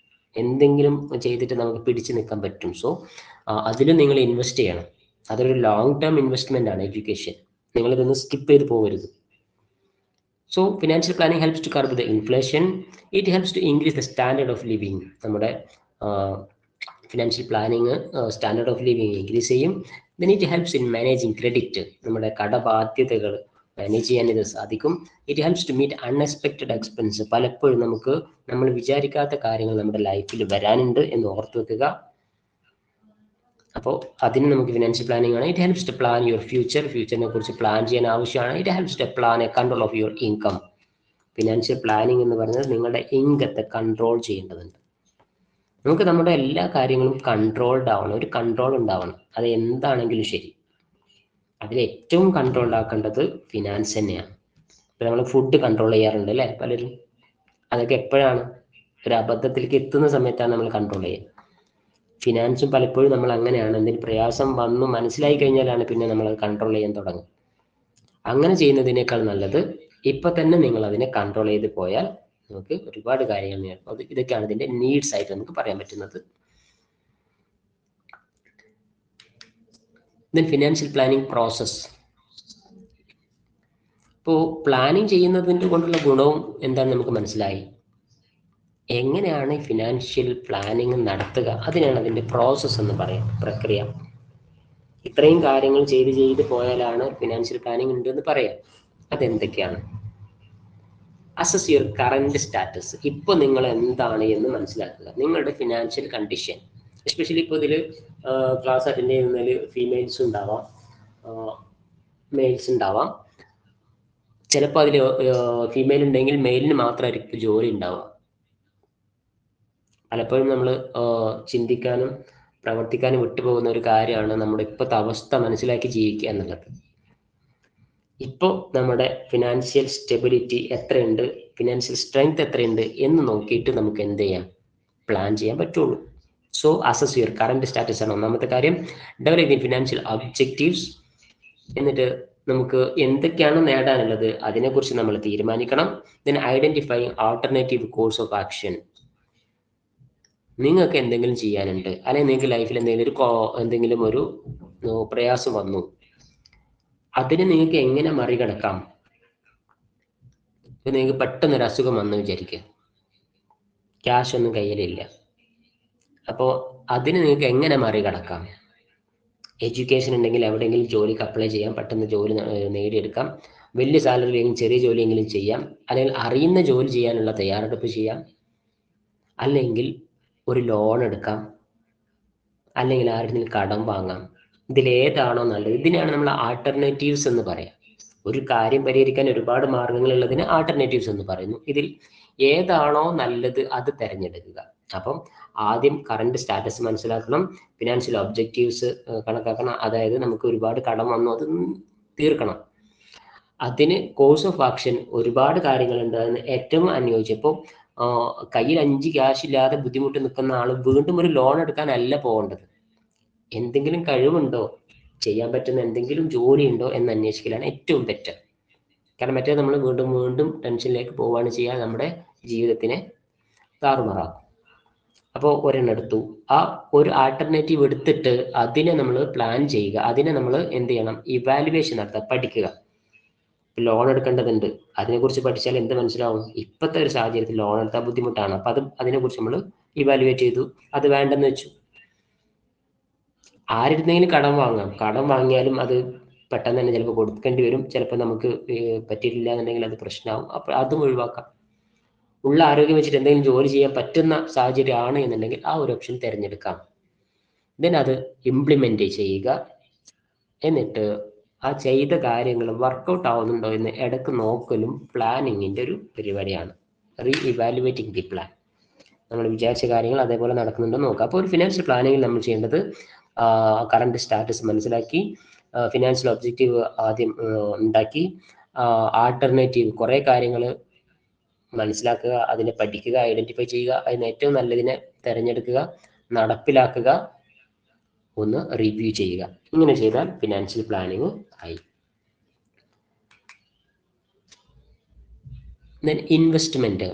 [SPEAKER 1] എന്തെങ്കിലും ചെയ്തിട്ട് നമുക്ക് പിടിച്ചു നിൽക്കാൻ പറ്റും. സോ അതിലും നിങ്ങൾ ഇൻവെസ്റ്റ് ചെയ്യണം. അതൊരു ലോങ് ടേം ഇൻവെസ്റ്റ്മെന്റ് ആണ് എഡ്യൂക്കേഷൻ. നിങ്ങളിതൊന്ന് സ്കിപ്പ് ചെയ്ത് പോകരുത്. So financial planning helps to curb the inflation. It helps to increase the standard of living. നമ്മുടെ financial planning standard of living increase ചെയ്യും. Then it helps in managing credit, നമ്മുടെ കടബാധ്യതകൾ manage ചെയ്യാൻ ഇത് സാധിക്കും. It helps to meet unexpected expense, പലപ്പോഴും നമുക്ക് നമ്മൾ വിചാരിക്കാത്ത കാര്യങ്ങൾ നമ്മുടെ ലൈഫിൽ വരാനുണ്ട് എന്ന് ഓർത്ത് വെക്കുക. അപ്പോൾ അതിന് നമുക്ക് ഫിനാൻഷ്യൽ പ്ലാനിങ് ആണ്. It helps to plan your ഫ്യൂച്ചറിനെ കുറിച്ച് പ്ലാൻ ചെയ്യാൻ ആവശ്യമാണ്. It helps to plan a control of your income. Financial planning എന്ന് പറയുന്നത് നിങ്ങളുടെ ഇൻകത്തെ കൺട്രോൾ ചെയ്യേണ്ടതുണ്ട്. നമുക്ക് നമ്മുടെ എല്ലാ കാര്യങ്ങളും കൺട്രോൾഡ് ആവണം, ഒരു കൺട്രോൾ ഉണ്ടാവണം. അത് എന്താണെങ്കിലും ശരി, അതിൽ ഏറ്റവും കൺട്രോൾഡ് ആക്കേണ്ടത് ഫിനാൻസ് തന്നെയാണ്. ഇപ്പം നമ്മൾ ഫുഡ് കൺട്രോൾ ചെയ്യാറുണ്ട് അല്ലേ പലരും. അതൊക്കെ എപ്പോഴാണ്? ഒരു അബദ്ധത്തിലേക്ക് എത്തുന്ന സമയത്താണ് നമ്മൾ കൺട്രോൾ ചെയ്യുക. ഫിനാൻസും പലപ്പോഴും നമ്മൾ അങ്ങനെയാണ്, എന്തെങ്കിലും പ്രയാസം വന്നു മനസ്സിലായി കഴിഞ്ഞാലാണ് പിന്നെ നമ്മൾ അത് കൺട്രോൾ ചെയ്യാൻ തുടങ്ങും. അങ്ങനെ ചെയ്യുന്നതിനേക്കാൾ നല്ലത് ഇപ്പൊ തന്നെ നിങ്ങൾ അതിനെ കൺട്രോൾ ചെയ്ത് പോയാൽ നമുക്ക് ഒരുപാട് കാര്യങ്ങൾ നേടാം. അത് ഇതൊക്കെയാണ് ഇതിന്റെ നീഡ്സ് ആയിട്ട് നമുക്ക് പറയാൻ പറ്റുന്നത്. Then financial planning process. ഇപ്പോൾ പ്ലാനിങ് ചെയ്യുന്നതിൻ്റെ കൊണ്ടുള്ള ഗുണവും എന്താണെന്ന് നമുക്ക് മനസ്സിലായി. എങ്ങനെയാണ് ഫിനാൻഷ്യൽ പ്ലാനിങ് നടത്തുക, അതിനാണ് അതിൻ്റെ പ്രോസസ്സ് എന്ന് പറയാം, പ്രക്രിയ. ഇത്രയും കാര്യങ്ങൾ ചെയ്ത് പോയാലാണ് ഫിനാൻഷ്യൽ പ്ലാനിങ് ഉണ്ടെന്ന് പറയാം. അതെന്തൊക്കെയാണ്? Assess your current status. ഇപ്പോൾ നിങ്ങൾ എന്താണ് എന്ന് മനസ്സിലാക്കുക. നിങ്ങളുടെ ഫിനാൻഷ്യൽ കണ്ടീഷൻ, എസ്പെഷ്യലി ഇപ്പോൾ ഇതിൽ ക്ലാസ് അറ്റൻഡ് ചെയ്യുന്നതിൽ ഫീമെയിൽസ് ഉണ്ടാവാം, മെയിൽസ് ഉണ്ടാവാം. ചിലപ്പോൾ അതിൽ ഫീമെയിൽ ഉണ്ടെങ്കിൽ മെയിലിന് മാത്രമായിരിക്കും ജോലി ഉണ്ടാവുക. പലപ്പോഴും നമ്മൾ ചിന്തിക്കാനും പ്രവർത്തിക്കാനും വിട്ടുപോകുന്ന ഒരു കാര്യമാണ് നമ്മുടെ ഇപ്പോഴത്തെ അവസ്ഥ മനസ്സിലാക്കി ജീവിക്കുക എന്നുള്ളത്. ഇപ്പോൾ നമ്മുടെ ഫിനാൻഷ്യൽ സ്റ്റെബിലിറ്റി എത്രയുണ്ട്, ഫിനാൻഷ്യൽ സ്ട്രെങ്ത് എത്രയുണ്ട് എന്ന് നോക്കിയിട്ട് നമുക്ക് എന്ത് ചെയ്യാം, പ്ലാൻ ചെയ്യാൻ പറ്റുള്ളൂ. So assess your current status ആണ് ഒന്നാമത്തെ കാര്യം. Develop financial objectives. എന്നിട്ട് നമുക്ക് എന്തൊക്കെയാണ് നേടാനുള്ളത് അതിനെക്കുറിച്ച് നമ്മൾ തീരുമാനിക്കണം. Then identify alternative course of action. നിങ്ങൾക്ക് എന്തെങ്കിലും ചെയ്യാനുണ്ട്, അല്ലെങ്കിൽ നിങ്ങൾക്ക് ലൈഫിൽ എന്തെങ്കിലും ഒരു പ്രയാസം വന്നു, അതിന് നിങ്ങൾക്ക് എങ്ങനെ മറികടക്കാം. ഇപ്പൊ നിങ്ങൾക്ക് പെട്ടെന്നൊരു അസുഖം വന്നു വിചാരിക്കുക, ക്യാഷ് ഒന്നും കയ്യിലില്ല. അപ്പോൾ അതിന് നിങ്ങൾക്ക് എങ്ങനെ മറികടക്കാം. എഡ്യൂക്കേഷൻ ഉണ്ടെങ്കിൽ എവിടെയെങ്കിലും ജോലിക്ക് അപ്ലൈ ചെയ്യാം, പെട്ടെന്ന് ജോലി നേടിയെടുക്കാം. വലിയ സാലറി അല്ലെങ്കിൽ ചെറിയ ജോലിയെങ്കിലും ചെയ്യാം, അല്ലെങ്കിൽ അറിയുന്ന ജോലി ചെയ്യാനുള്ള തയ്യാറെടുപ്പ് ചെയ്യാം, അല്ലെങ്കിൽ ഒരു ലോൺ എടുക്കാം, അല്ലെങ്കിൽ ആരെങ്കിലും കടം വാങ്ങാം. ഇതിലേതാണോ നല്ലത്? ഇതിനെയാണ് നമ്മൾ ആൾട്ടർനേറ്റീവ്സ് എന്ന് പറയാം. ഒരു കാര്യം പരിഹരിക്കാൻ ഒരുപാട് മാർഗങ്ങളുള്ളതിന് ആൾട്ടർനേറ്റീവ്സ് എന്ന് പറയുന്നു. ഇതിൽ ഏതാണോ നല്ലത് അത് തിരഞ്ഞെടുക്കുക. അപ്പം ആദ്യം കറണ്ട് സ്റ്റാറ്റസ് മനസ്സിലാക്കണം, ഫിനാൻഷ്യൽ ഒബ്ജക്റ്റീവ്സ് കണക്കാക്കണം. അതായത് നമുക്ക് ഒരുപാട് കടം വന്നു, അത് തീർക്കണം. അതിന് കോഴ്സ് ഓഫ് ആക്ഷൻ ഒരുപാട് കാര്യങ്ങളുണ്ട്. അതിന് ഏറ്റവും അനുയോജ്യം, ഇപ്പോൾ കയ്യിൽ 5 ക്യാഷ് ഇല്ലാതെ ബുദ്ധിമുട്ട് നിൽക്കുന്ന ആൾ വീണ്ടും ഒരു ലോൺ എടുക്കാനല്ല പോകേണ്ടത്. എന്തെങ്കിലും കഴിവുണ്ടോ, ചെയ്യാൻ പറ്റുന്ന എന്തെങ്കിലും ജോലി ഉണ്ടോ എന്ന് അന്വേഷിക്കലാണ് ഏറ്റവും ബെറ്റർ. കാരണം മറ്റേ നമ്മൾ വീണ്ടും ടെൻഷനിലേക്ക് പോവുകയാണ് ചെയ്യുക, നമ്മുടെ ജീവിതത്തിനെ താറുമാറാക്കും. അപ്പോൾ ഒരെണ്ണം എടുത്തു, ആ ഒരു ആൾട്ടർനേറ്റീവ് എടുത്തിട്ട് അതിനെ നമ്മൾ പ്ലാൻ ചെയ്യുക. അതിനെ നമ്മൾ എന്ത് ചെയ്യണം, ഇവാലുവേഷൻ നടത്തുക, പഠിക്കുക. ലോൺ എടുക്കേണ്ടതുണ്ട്, അതിനെക്കുറിച്ച് പഠിച്ചാൽ എന്ത് മനസ്സിലാവും? ഇപ്പോഴത്തെ ഒരു സാഹചര്യത്തിൽ ലോൺ എടുത്താൽ ബുദ്ധിമുട്ടാണ്. അപ്പം അതിനെക്കുറിച്ച് നമ്മൾ ഇവാലുവേറ്റ് ചെയ്തു, അത് വേണ്ടെന്ന് വെച്ചു. ആരിരുന്നെങ്കിലും കടം വാങ്ങാം, കടം വാങ്ങിയാലും അത് പെട്ടെന്ന് തന്നെ ചിലപ്പോൾ കൊടുക്കേണ്ടി വരും, ചിലപ്പോൾ നമുക്ക് പറ്റിയിട്ടില്ല എന്നുണ്ടെങ്കിൽ അത് പ്രശ്നമാവും. അപ്പോൾ അതും ഒഴിവാക്കാം. ഉള്ള ആരോഗ്യം വെച്ചിട്ട് എന്തെങ്കിലും ജോലി ചെയ്യാൻ പറ്റുന്ന സാഹചര്യമാണ് എന്നുണ്ടെങ്കിൽ ആ ഒരു ഓപ്ഷൻ തിരഞ്ഞെടുക്കാം. ദെൻ അത് ഇംപ്ലിമെന്റ് ചെയ്യുക. എന്നിട്ട് ആ ചെയ്ത കാര്യങ്ങൾ വർക്കൗട്ട് ആവുന്നുണ്ടോ എന്ന് ഇടയ്ക്ക് നോക്കലും പ്ലാനിങ്ങിൻ്റെ ഒരു പരിപാടിയാണ്. Re evaluating the plan. നമ്മൾ വിചാരിച്ച കാര്യങ്ങൾ അതേപോലെ നടക്കുന്നുണ്ടോ നോക്കുക. അപ്പോൾ ഒരു ഫിനാൻഷ്യൽ പ്ലാനിങ്ങിൽ നമ്മൾ ചെയ്യേണ്ടത് കറണ്ട് സ്റ്റാറ്റസ് മനസ്സിലാക്കി, ഫിനാൻഷ്യൽ ഒബ്ജക്റ്റീവ് ആദ്യം ഉണ്ടാക്കി, ആൾട്ടർനേറ്റീവ് കുറേ കാര്യങ്ങൾ മനസ്സിലാക്കുക, അതിനെ പഠിക്കുക, ഐഡന്റിഫൈ ചെയ്യുക, അതിന് ഏറ്റവും നല്ലതിനെ തിരഞ്ഞെടുക്കുക, നടപ്പിലാക്കുക, ഒന്ന് റിവ്യൂ ചെയ്യുക. ഇങ്ങനെ ചെയ്താൽ ഫിനാൻഷ്യൽ പ്ലാനിങ് ആയി. Then investment.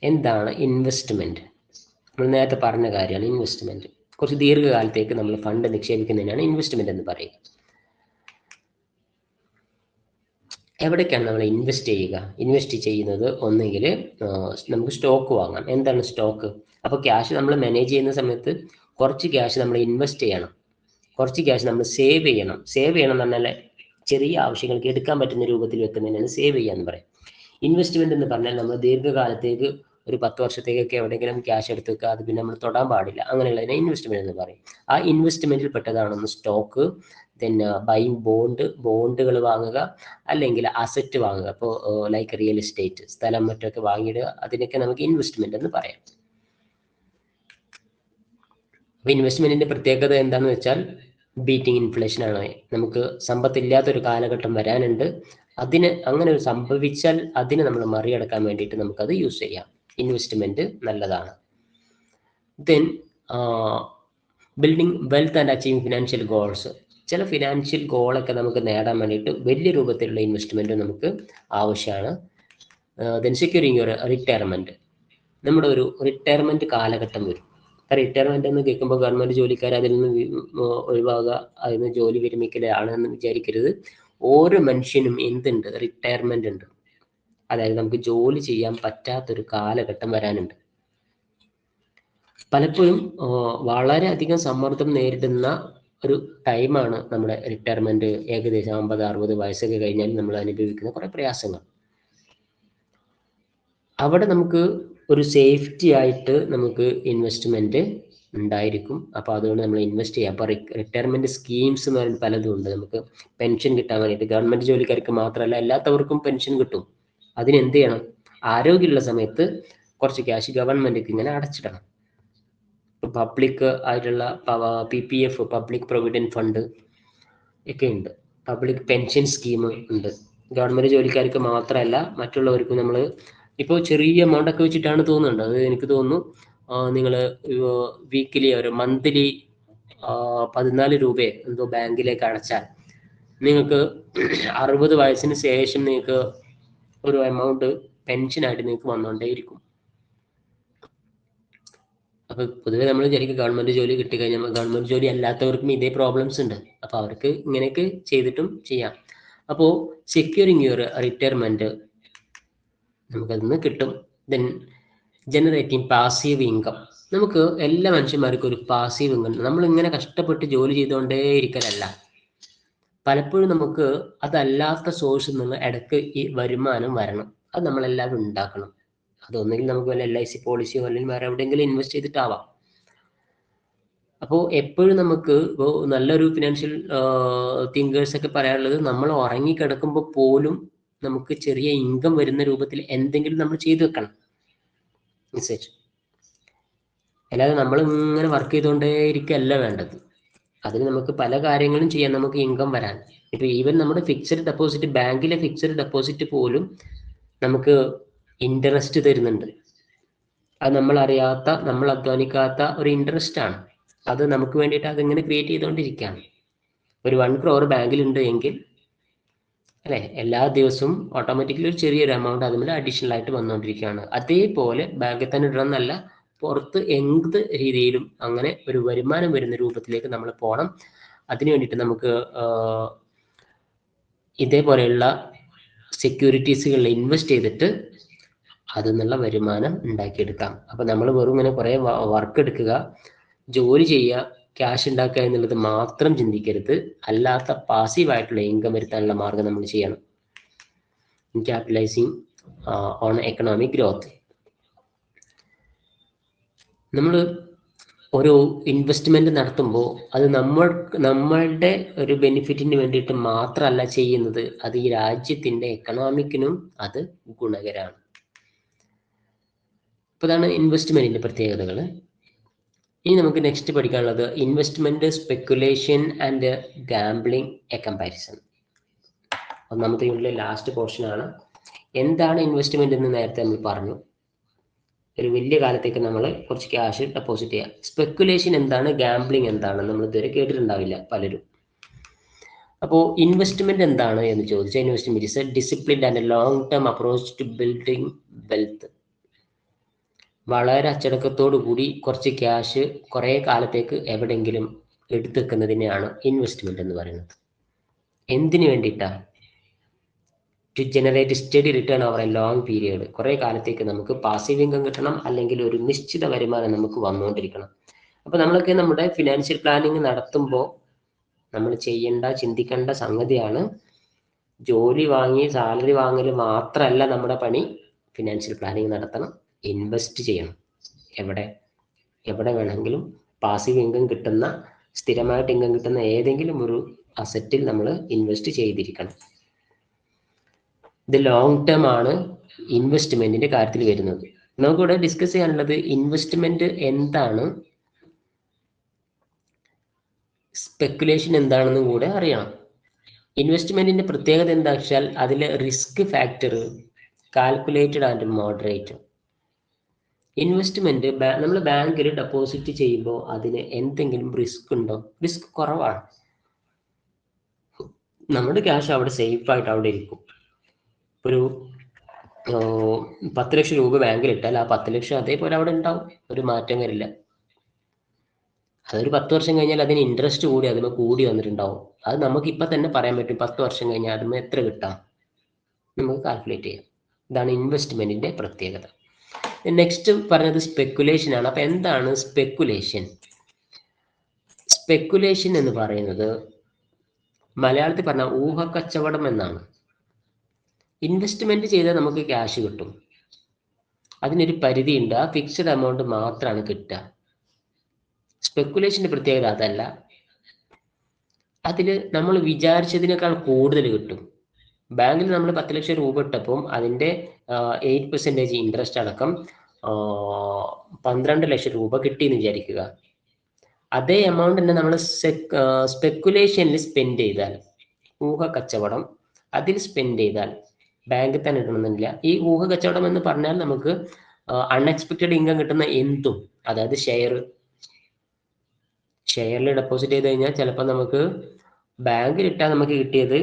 [SPEAKER 1] എന്താണ് ഇൻവെസ്റ്റ്മെന്റ്? നമ്മൾ നേരത്തെ പറഞ്ഞ കാര്യമാണ് ഇൻവെസ്റ്റ്മെന്റ്. കുറച്ച് ദീർഘകാലത്തേക്ക് നമ്മൾ ഫണ്ട് നിക്ഷേപിക്കുന്നതിനാണ് ഇൻവെസ്റ്റ്മെന്റ് എന്ന് പറയുക. എവിടേക്കാണ് നമ്മൾ ഇൻവെസ്റ്റ് ചെയ്യുന്നത്? ഒന്നെങ്കിൽ നമുക്ക് സ്റ്റോക്ക് വാങ്ങാം. എന്താണ് സ്റ്റോക്ക്? അപ്പോൾ ക്യാഷ് നമ്മൾ മാനേജ് ചെയ്യുന്ന സമയത്ത് കുറച്ച് ക്യാഷ് നമ്മൾ ഇൻവെസ്റ്റ് ചെയ്യണം, കുറച്ച് ക്യാഷ് നമ്മൾ സേവ് ചെയ്യണം. സേവ് ചെയ്യണം എന്ന് പറഞ്ഞാൽ ചെറിയ ആവശ്യങ്ങൾക്ക് എടുക്കാൻ പറ്റുന്ന രൂപത്തിൽ വെക്കുന്നതിനാണ് സേവ് ചെയ്യാന്ന് പറയും. ഇൻവെസ്റ്റ്മെന്റ് എന്ന് പറഞ്ഞാൽ നമ്മൾ ദീർഘകാലത്തേക്ക് ഒരു 10 വർഷത്തേക്കൊക്കെ എവിടെയെങ്കിലും ക്യാഷ് എടുത്ത് വെക്കുക, അത് പിന്നെ നമ്മൾ തൊടാൻ പാടില്ല, അങ്ങനെയുള്ളതിനെ ഇൻവെസ്റ്റ്മെന്റ് എന്ന് പറയും. ആ ഇൻവെസ്റ്റ്മെന്റിൽ പെട്ടതാണെന്ന് സ്റ്റോക്ക്, ബൈങ് ബോണ്ടുകൾ വാങ്ങുക, അല്ലെങ്കിൽ അസറ്റ് വാങ്ങുക. ഇപ്പോൾ ലൈക്ക് റിയൽ എസ്റ്റേറ്റ്, സ്ഥലം മറ്റൊക്കെ വാങ്ങിയിടുക, അതിനൊക്കെ നമുക്ക് ഇൻവെസ്റ്റ്മെന്റ് എന്ന് പറയാം. അപ്പോൾ ഇൻവെസ്റ്റ്മെന്റിന്റെ പ്രത്യേകത എന്താണെന്ന് വെച്ചാൽ ബീറ്റിംഗ് ഇൻഫ്ലേഷൻ ആണ്. നമുക്ക് സമ്പത്തില്ലാത്തൊരു കാലഘട്ടം വരാനുണ്ട്, അതിന് അങ്ങനെ ഒരു സംഭവിച്ചാൽ അതിനെ നമ്മൾ മറികടക്കാൻ വേണ്ടിയിട്ട് നമുക്കത് യൂസ് ചെയ്യാം. ഇൻവെസ്റ്റ്മെന്റ് നല്ലതാണ്. Then building wealth and achieving financial goals. ചില ഫിനാൻഷ്യൽ ഗോളൊക്കെ നമുക്ക് നേടാൻ വേണ്ടിയിട്ട് വലിയ രൂപത്തിലുള്ള ഇൻവെസ്റ്റ്മെന്റ് നമുക്ക് ആവശ്യമാണ്. Then securing your retirement. നമ്മുടെ ഒരു റിട്ടയർമെന്റ് കാലഘട്ടം വരും. റിട്ടയർമെന്റ് എന്ന് കേൾക്കുമ്പോൾ ഗവൺമെന്റ് ജോലിക്കാർ അതിൽ നിന്ന് ഒഴിവാകുക, അതിൽ നിന്ന് ജോലി വിരമിക്കലാണെന്ന് വിചാരിക്കരുത്. ഓരോ മനുഷ്യനും എന്തുണ്ട്, റിട്ടയർമെന്റ് ഉണ്ട്. അതായത് നമുക്ക് ജോലി ചെയ്യാൻ പറ്റാത്തൊരു കാലഘട്ടം വരാനുണ്ട്. പലപ്പോഴും വളരെയധികം സമ്മർദ്ദം നേരിടുന്ന ഒരു ടൈമാണ് നമ്മുടെ റിട്ടയർമെന്റ്. ഏകദേശം 50-60 വയസ്സൊക്കെ കഴിഞ്ഞാൽ നമ്മൾ അനുഭവിക്കുന്ന കുറെ പ്രയാസങ്ങൾ. അവിടെ നമുക്ക് ഒരു സേഫ്റ്റി ആയിട്ട് നമുക്ക് ഇൻവെസ്റ്റ്മെന്റ് ഉണ്ടായിരിക്കും. അപ്പോൾ അതുകൊണ്ട് നമ്മൾ ഇൻവെസ്റ്റ് ചെയ്യാം. അപ്പോൾ റിട്ടയർമെന്റ് സ്കീംസ് എന്ന് പറയുന്നത് പലതും ഉണ്ട്. നമുക്ക് പെൻഷൻ കിട്ടാൻ വേണ്ടിയിട്ട് ഗവൺമെന്റ് ജോലിക്കാർക്ക് മാത്രമല്ല എല്ലാത്തവർക്കും പെൻഷൻ കിട്ടും. അതിനെന്ത് ചെയ്യണം? ആരോഗ്യമുള്ള സമയത്ത് കുറച്ച് ക്യാഷ് ഗവൺമെന്റിക്ക് ഇങ്ങനെ അടച്ചിടണം. പബ്ലിക് ആയിട്ടുള്ള PPF, പബ്ലിക് പ്രൊവിഡന്റ് ഫണ്ട് ഒക്കെ ഉണ്ട്. പബ്ലിക് പെൻഷൻ സ്കീം ഉണ്ട്. ഗവൺമെന്റ് ജോലിക്കാർക്ക് മാത്രമല്ല മറ്റുള്ളവർക്കും നമ്മൾ ഇപ്പോൾ ചെറിയ എമൗണ്ട് ഒക്കെ വെച്ചിട്ടാണ് തോന്നുന്നുണ്ട്. അത് എനിക്ക് തോന്നുന്നു നിങ്ങൾ വീക്കിലി ഒരു മന്ത്ലി 14 രൂപയെ എന്തോ ബാങ്കിലേക്ക് അടച്ചാൽ നിങ്ങൾക്ക് 60 വയസ്സിന് ശേഷം നിങ്ങൾക്ക് ഒരു എമൗണ്ട് പെൻഷനായിട്ട് നിങ്ങൾക്ക് വന്നുകൊണ്ടേയിരിക്കും. അപ്പൊ പൊതുവെ നമ്മൾ വിചാരിക്കും ഗവൺമെന്റ് ജോലി കിട്ടിക്കഴിഞ്ഞാൽ, ഗവൺമെന്റ് ജോലി അല്ലാത്തവർക്കും ഇതേ പ്രോബ്ലംസ് ഉണ്ട്. അപ്പൊ അവർക്ക് ഇങ്ങനെയൊക്കെ ചെയ്തിട്ടും ചെയ്യാം. അപ്പോ സെക്യൂറിങ് യുവർ റിട്ടയർമെന്റ് നമുക്കതിന്ന് കിട്ടും. Then generating passive income. നമുക്ക് എല്ലാ മനുഷ്യന്മാർക്കും ഒരു പാസീവ് ഇൻകം. നമ്മൾ ഇങ്ങനെ കഷ്ടപ്പെട്ട് ജോലി ചെയ്തുകൊണ്ടേ ഇരിക്കലല്ല, പലപ്പോഴും നമുക്ക് അതല്ലാത്ത സോഴ്സിൽ നിന്ന് ഇടയ്ക്ക് ഈ വരുമാനം വരണം. അത് നമ്മളെല്ലാവരും ഉണ്ടാക്കണം. അതൊന്നെങ്കിൽ നമുക്ക് വല്ല LIC പോളിസിയോ അല്ലെങ്കിൽ വേറെ എവിടെയെങ്കിലും ഇൻവെസ്റ്റ് ചെയ്തിട്ടാവാം. അപ്പോൾ എപ്പോഴും നമുക്ക് ഇപ്പോൾ നല്ലൊരു ഫിനാൻഷ്യൽ തിങ്കേഴ്സ് ഒക്കെ പറയാനുള്ളത്, നമ്മൾ ഉറങ്ങിക്കിടക്കുമ്പോൾ പോലും നമുക്ക് ചെറിയ ഇൻകം വരുന്ന രൂപത്തിൽ എന്തെങ്കിലും നമ്മൾ ചെയ്തു വെക്കണം. അല്ലാതെ നമ്മൾ ഇങ്ങനെ വർക്ക് ചെയ്തുകൊണ്ടേ ഇരിക്കുകയല്ല വേണ്ടത്. അതിന് നമുക്ക് പല കാര്യങ്ങളും ചെയ്യാൻ, നമുക്ക് ഇൻകം വരാൻ. ഇപ്പൊ ഈവൻ നമ്മുടെ ഫിക്സഡ് ഡെപ്പോസിറ്റ്, ബാങ്കിലെ ഫിക്സഡ് ഡെപ്പോസിറ്റ് പോലും നമുക്ക് ഇൻട്രസ്റ്റ് തരുന്നുണ്ട്. അത് നമ്മൾ അറിയാത്ത, നമ്മൾ അധ്വാനിക്കാത്ത ഒരു ഇൻട്രസ്റ്റ് ആണ്. അത് നമുക്ക് വേണ്ടിയിട്ട് അതിങ്ങനെ ക്രിയേറ്റ് ചെയ്തുകൊണ്ടിരിക്കുകയാണ്. ഒരു 1 crore ബാങ്കിലുണ്ട് എങ്കിൽ അല്ലെ, എല്ലാ ദിവസവും ഓട്ടോമാറ്റിക്കലി ഒരു ചെറിയൊരു എമൗണ്ട് അതുപോലെ അഡീഷണൽ ആയിട്ട് വന്നുകൊണ്ടിരിക്കുകയാണ്. അതേപോലെ ബാങ്കിൽ തന്നെ ഇടണം എന്നല്ല, പുറത്ത് എന്ത് രീതിയിലും അങ്ങനെ ഒരു വരുമാനം വരുന്ന രൂപത്തിലേക്ക് നമ്മൾ പോകണം. അതിനു വേണ്ടിയിട്ട് നമുക്ക് ഇതേപോലെയുള്ള സെക്യൂരിറ്റീസുകളിൽ ഇൻവെസ്റ്റ് ചെയ്തിട്ട് അതിൽ നിന്നുള്ള വരുമാനം ഉണ്ടാക്കിയെടുക്കാം. അപ്പൊ നമ്മൾ വെറും ഇങ്ങനെ കുറെ വർക്ക് എടുക്കുക, ജോലി ചെയ്യുക, ക്യാഷ് ഉണ്ടാക്കുക എന്നുള്ളത് മാത്രം ചിന്തിക്കരുത്. അല്ലാത്ത പാസീവായിട്ടുള്ള ഇൻകം വരുത്താനുള്ള മാർഗം നമ്മൾ ചെയ്യണം. ക്യാപിറ്റലൈസിങ് ഓൺ എക്കണോമിക് ഗ്രോത്ത്. നമ്മൾ ഒരു ഇൻവെസ്റ്റ്മെന്റ് നടത്തുമ്പോൾ അത് നമ്മളുടെ ഒരു ബെനിഫിറ്റിന് വേണ്ടിയിട്ട് മാത്രമല്ല ചെയ്യുന്നത്, അത് ഈ രാജ്യത്തിന്റെ എക്കണോമിക്കിനും അത് ഗുണകരമാണ്. അപ്പോൾ അതാണ് ഇൻവെസ്റ്റ്മെന്റിന്റെ പ്രത്യേകതകൾ. ഇനി നമുക്ക് നെക്സ്റ്റ് പഠിക്കാനുള്ളത് investment, speculation and gambling A comparison. ഒന്നാമത്തെ യൂണിറ്റിലെ ലാസ്റ്റ് പോർഷൻ ആണ്. എന്താണ് ഇൻവെസ്റ്റ്മെന്റ് എന്ന് നേരത്തെ നമ്മൾ പറഞ്ഞു. ഒരു വലിയ കാലത്തേക്ക് നമ്മൾ കുറച്ച് ക്യാഷ് ഡെപ്പോസിറ്റ് ചെയ്യുക. സ്പെക്കുലേഷൻ എന്താണ്, ഗാംബ്ലിംഗ് എന്താണ് നമ്മൾ ഇതുവരെ കേട്ടിട്ടുണ്ടാവില്ല പലരും. അപ്പോൾ ഇൻവെസ്റ്റ്മെന്റ് എന്താണ് എന്ന് ചോദിച്ചാൽ, investment is a disciplined and long term approach to building wealth. വളരെ അച്ചടക്കത്തോടു കൂടി കുറച്ച് ക്യാഷ് കുറേ കാലത്തേക്ക് എവിടെയെങ്കിലും എടുത്തു വെക്കുന്നതിനെയാണ് ഇൻവെസ്റ്റ്മെന്റ് എന്ന് പറയുന്നത്. എന്തിനു വേണ്ടിയിട്ടാണ്? To generate steady return over a long period. കുറേ കാലത്തേക്ക് നമുക്ക് പാസീവ് ഇൻകം കിട്ടണം, അല്ലെങ്കിൽ ഒരു നിശ്ചിത വരുമാനം നമുക്ക് വന്നുകൊണ്ടിരിക്കണം. അപ്പോൾ നമ്മളൊക്കെ നമ്മുടെ ഫിനാൻഷ്യൽ പ്ലാനിങ് നടത്തുമ്പോൾ നമ്മൾ ചിന്തിക്കേണ്ട സംഗതിയാണ്, ജോലി വാങ്ങി സാലറി വാങ്ങൽ മാത്രമല്ല നമ്മുടെ പണി. ഫിനാൻഷ്യൽ പ്ലാനിങ് നടത്തണം, ഇൻവെസ്റ്റ് ചെയ്യണം. എവിടെ വേണമെങ്കിലും പാസീവ് ഇൻകം കിട്ടുന്ന, സ്ഥിരമായിട്ട് ഇൻകം കിട്ടുന്ന ഏതെങ്കിലും ഒരു അസറ്റിൽ നമ്മൾ ഇൻവെസ്റ്റ് ചെയ്തിരിക്കണം. ഇത് ലോങ് ടേം ആണ് ഇൻവെസ്റ്റ്മെന്റിന്റെ കാര്യത്തിൽ വരുന്നത്. നമുക്കിവിടെ ഡിസ്കസ് ചെയ്യാനുള്ളത് ഇൻവെസ്റ്റ്മെന്റ് എന്താണ്, സ്പെക്കുലേഷൻ എന്താണെന്നും കൂടെ അറിയണം. ഇൻവെസ്റ്റ്മെന്റിന്റെ പ്രത്യേകത എന്താ വെച്ചാൽ അതിലെ risk factor calculated and moderate. Investment നമ്മൾ ബാങ്കിൽ ഡെപ്പോസിറ്റ് ചെയ്യുമ്പോൾ അതിന് എന്തെങ്കിലും റിസ്ക് ഉണ്ടോ? റിസ്ക് കുറവാണ്. നമ്മുടെ ക്യാഷ് അവിടെ സേഫ് ആയിട്ട് അവിടെ ഇരിക്കും. ഒരു 10 ലക്ഷം രൂപ ബാങ്കിൽ ഇട്ടാൽ ആ 10 ലക്ഷം അതേപോലെ അവിടെ ഉണ്ടാവും, ഒരു മാറ്റം വരില്ല. അതൊരു 10 വർഷം കഴിഞ്ഞാൽ അതിന് ഇൻട്രസ്റ്റ് കൂടി അതിന് കൂടി വന്നിട്ടുണ്ടാവും. അത് നമുക്ക് ഇപ്പം തന്നെ പറയാൻ പറ്റും 10 വർഷം കഴിഞ്ഞാൽ അതിന് എത്ര കിട്ടാം, നമുക്ക് കാൽക്കുലേറ്റ് ചെയ്യാം. ഇതാണ് ഇൻവെസ്റ്റ്മെന്റിന്റെ പ്രത്യേകത. നെക്സ്റ്റ് പറഞ്ഞത് സ്പെക്കുലേഷൻ ആണ്. അപ്പൊ എന്താണ് സ്പെക്കുലേഷൻ? സ്പെക്കുലേഷൻ എന്ന് പറയുന്നത് മലയാളത്തിൽ പറഞ്ഞാൽ ഊഹക്കച്ചവടം എന്നാണ്. ഇൻവെസ്റ്റ്മെന്റ് ചെയ്താൽ നമുക്ക് ക്യാഷ് കിട്ടും, അതിനൊരു പരിധിയുണ്ട്, ആ ഫിക്സഡ് എമൗണ്ട് മാത്രമാണ് കിട്ടുക. സ്പെക്കുലേഷന്റെ പ്രത്യേകത അതല്ല, അതിൽ നമ്മൾ വിചാരിച്ചതിനേക്കാൾ കൂടുതൽ കിട്ടും. ബാങ്കിൽ നമ്മൾ 10 ലക്ഷം രൂപ ഇട്ടപ്പം അതിൻ്റെ 8% ഇൻട്രസ്റ്റ് അടക്കം 12 ലക്ഷം രൂപ കിട്ടിയെന്ന് വിചാരിക്കുക. അതേ എമൗണ്ട് തന്നെ നമ്മൾ സ്പെക്കുലേഷനിൽ സ്പെൻഡ് ചെയ്താൽ, ഊഹ കച്ചവടം അതിൽ സ്പെൻഡ് ചെയ്താൽ, ബാങ്കിൽ തന്നെ ഇടണമെന്നില്ല. ഈ ഊഹ കച്ചവടം എന്ന് പറഞ്ഞാൽ നമുക്ക് അൺഎക്സ്പെക്റ്റഡ് ഇൻകം കിട്ടുന്ന എന്തും, അതായത് ഷെയറിൽ ഡെപ്പോസിറ്റ് ചെയ്ത് കഴിഞ്ഞാൽ ചിലപ്പോൾ നമുക്ക് ബാങ്കിൽ ഇട്ടാൽ നമുക്ക് കിട്ടിയത്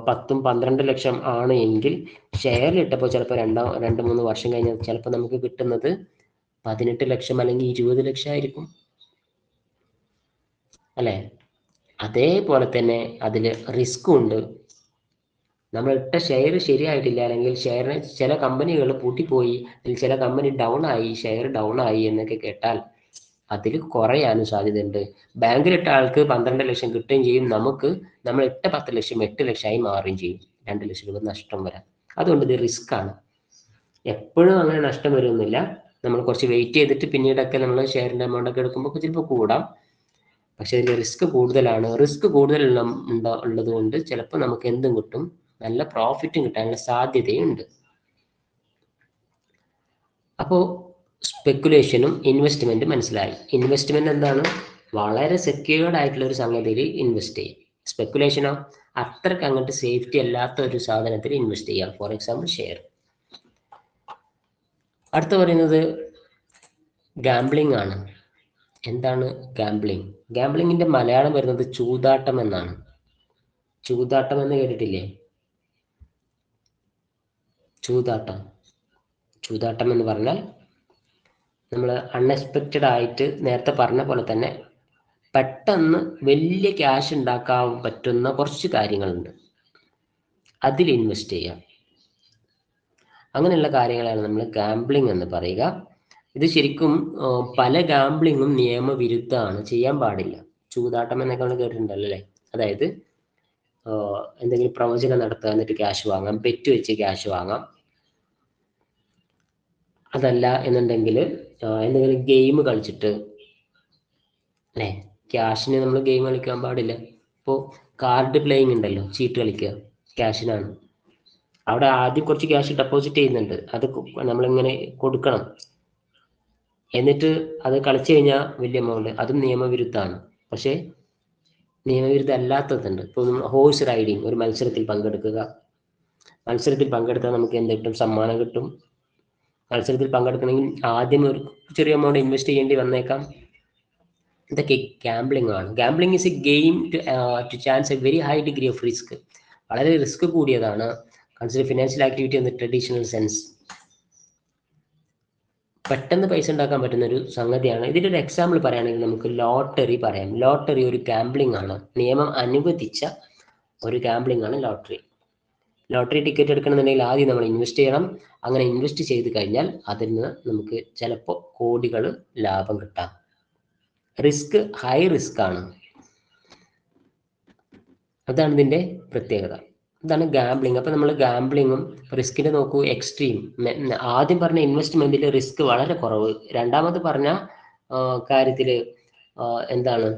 [SPEAKER 1] 10-12 ലക്ഷം ആണ് എങ്കിൽ ഷെയറിൽ ഇട്ടപ്പോൾ ചിലപ്പോൾ 2-3 വർഷം കഴിഞ്ഞാൽ ചിലപ്പോൾ നമുക്ക് കിട്ടുന്നത് 18 ലക്ഷം അല്ലെങ്കിൽ 20 ലക്ഷം ആയിരിക്കും, അല്ലേ? അതേപോലെ തന്നെ അതിൽ റിസ്ക്കും ഉണ്ട്. നമ്മൾ ഇട്ട ഷെയർ ശരിയായിട്ടില്ല, അല്ലെങ്കിൽ ഷെയറിന് ചില കമ്പനികൾ പൂട്ടിപ്പോയി, അല്ലെങ്കിൽ ചില കമ്പനി ഡൗൺ ആയി, ഷെയർ ഡൗൺ ആയി എന്നൊക്കെ കേട്ടാൽ അതിൽ കുറയാനും സാധ്യതയുണ്ട്. ബാങ്കിലിട്ട ആൾക്ക് 12 ലക്ഷം കിട്ടുകയും ചെയ്യും, നമുക്ക് നമ്മൾ ഇട്ട 10 ലക്ഷം 8 ലക്ഷമായി മാറുകയും ചെയ്യും, 2 ലക്ഷം രൂപ നഷ്ടം വരാം. അതുകൊണ്ട് ഇത് റിസ്ക് ആണ്. എപ്പോഴും അങ്ങനെ നഷ്ടം വരുന്നില്ല. നമ്മൾ കുറച്ച് വെയിറ്റ് ചെയ്തിട്ട് പിന്നീടൊക്കെ നമ്മൾ ഷെയറിന്റെ എമൗണ്ട് ഒക്കെ എടുക്കുമ്പോൾ ചിലപ്പോൾ കൂടാം, പക്ഷെ ഇതിൽ റിസ്ക് കൂടുതലാണ്. റിസ്ക് ഉള്ളത് കൊണ്ട് ചിലപ്പോൾ നമുക്ക് എന്തും കിട്ടും, നല്ല പ്രോഫിറ്റും കിട്ടാനുള്ള സാധ്യതയുണ്ട്. അപ്പോൾ സ്പെക്കുലേഷനും ഇൻവെസ്റ്റ്മെന്റ് മനസ്സിലായി. ഇൻവെസ്റ്റ്മെന്റ് എന്താണ്? വളരെ സെക്യൂർഡ് ആയിട്ടുള്ള ഒരു സംഗതിയിൽ ഇൻവെസ്റ്റ് ചെയ്യും. സ്പെക്കുലേഷനോ അത്രയ്ക്ക് അങ്ങോട്ട് സേഫ്റ്റി അല്ലാത്ത ഒരു സാധനത്തിൽ ഇൻവെസ്റ്റ് ചെയ്യാം, ഫോർ എക്സാമ്പിൾ ഷെയർ. അടുത്ത പറയുന്നത് ഗാംബ്ലിംഗ് ആണ്. എന്താണ് ഗാംബ്ലിംഗ്? ഗാംബ്ലിങ്ങിന്റെ മലയാളം വരുന്നത് ചൂതാട്ടം എന്നാണ്. ചൂതാട്ടം എന്ന് കേട്ടിട്ടില്ലേ? ചൂതാട്ടം എന്ന് പറഞ്ഞാൽ നമ്മൾ അൺഎക്സ്പെക്റ്റഡ് ആയിട്ട് നേരത്തെ പറഞ്ഞ പോലെ തന്നെ പെട്ടെന്ന് വലിയ ക്യാഷ് ഉണ്ടാക്കാൻ പറ്റുന്ന കുറച്ച് കാര്യങ്ങളുണ്ട്, അതിൽ ഇൻവെസ്റ്റ് ചെയ്യാം. അങ്ങനെയുള്ള കാര്യങ്ങളാണ് നമ്മൾ ഗാംബ്ലിംഗ് എന്ന് പറയുക. ഇത് ശരിക്കും പല ഗാംബ്ലിങ്ങും നിയമവിരുദ്ധമാണ്, ചെയ്യാൻ പാടില്ല. ചൂതാട്ടം എന്നൊക്കെ നമ്മൾ കേട്ടിട്ടുണ്ടല്ലോ അല്ലേ? അതായത് എന്തെങ്കിലും പ്രവചനം നടത്തുക, എന്നിട്ട് ക്യാഷ് വാങ്ങാം, ബെറ്റ് വെച്ച് ക്യാഷ് വാങ്ങാം. അതല്ല എന്നുണ്ടെങ്കിൽ എന്തെങ്കിലും ഗെയിം കളിച്ചിട്ട്, അല്ലേ? ക്യാഷിന് നമ്മൾ ഗെയിം കളിക്കാൻ പാടില്ല. ഇപ്പോൾ കാർഡ് പ്ലേയിങ് ഉണ്ടല്ലോ, ചീട്ട് കളിക്കുക, ക്യാഷിനാണ്. അവിടെ ആദ്യം കുറച്ച് ക്യാഷ് ഡെപ്പോസിറ്റ് ചെയ്യുന്നുണ്ട്, അത് നമ്മളിങ്ങനെ കൊടുക്കണം, എന്നിട്ട് അത് കളിച്ചു കഴിഞ്ഞാൽ വലിയ എമൗണ്ട്, അതും നിയമവിരുദ്ധമാണ്. പക്ഷേ നിയമവിരുദ്ധം അല്ലാത്തതുണ്ട്. ഇപ്പോൾ നമ്മൾ ഹോഴ്സ് റൈഡിങ്, ഒരു മത്സരത്തിൽ പങ്കെടുക്കുക. മത്സരത്തിൽ പങ്കെടുത്താൽ നമുക്ക് എന്ത് കിട്ടും? സമ്മാനം കിട്ടും. മത്സരത്തിൽ പങ്കെടുക്കണമെങ്കിൽ ആദ്യം ഒരു ചെറിയ എമൗണ്ട് ഇൻവെസ്റ്റ് ചെയ്യേണ്ടി വന്നേക്കാം. ഇതൊക്കെ ഗാംബ്ലിംഗ് ആണ്. Gambling is a game to chance a very high degree of risk. വളരെ റിസ്ക് കൂടിയതാണ്. കൺസിഡർ ഫിനാൻഷ്യൽ ആക്ടിവിറ്റി എന്ന ട്രഡീഷണൽ സെൻസ്. പെട്ടെന്ന് പൈസ ഉണ്ടാക്കാൻ പറ്റുന്ന ഒരു സംഗതിയാണ്. ഇതിൻ്റെ ഒരു എക്സാമ്പിൾ പറയുകയാണെങ്കിൽ നമുക്ക് ലോട്ടറി പറയാം. ലോട്ടറി ഒരു ഗാംബ്ലിംഗ് ആണ്, നിയമം അനുവദിച്ച ഒരു ഗാംബ്ലിംഗ് ആണ് ലോട്ടറി. ലോട്ടറി ടിക്കറ്റ് എടുക്കണമെന്നുണ്ടെങ്കിൽ ആദ്യം നമ്മൾ ഇൻവെസ്റ്റ് ചെയ്യണം. അങ്ങനെ ഇൻവെസ്റ്റ് ചെയ്ത് കഴിഞ്ഞാൽ അതിൽ നിന്ന് നമുക്ക് ചിലപ്പോൾ കോടികൾ ലാഭം കിട്ടാം. റിസ്ക് ഹൈ റിസ്ക് ആണ്. അതാണ് ഇതിന്റെ പ്രത്യേകത. ഇതാണ് ഗാംബ്ലിംഗ്. അപ്പൊ നമ്മൾ ഗാംബ്ലിങ്ങും റിസ്കിന്റെ നോക്കൂ, എക്സ്ട്രീം. ആദ്യം പറഞ്ഞ ഇൻവെസ്റ്റ്മെന്റിൽ റിസ്ക് വളരെ കുറവ്, രണ്ടാമത് പറഞ്ഞ കാര്യത്തില് എന്താണ്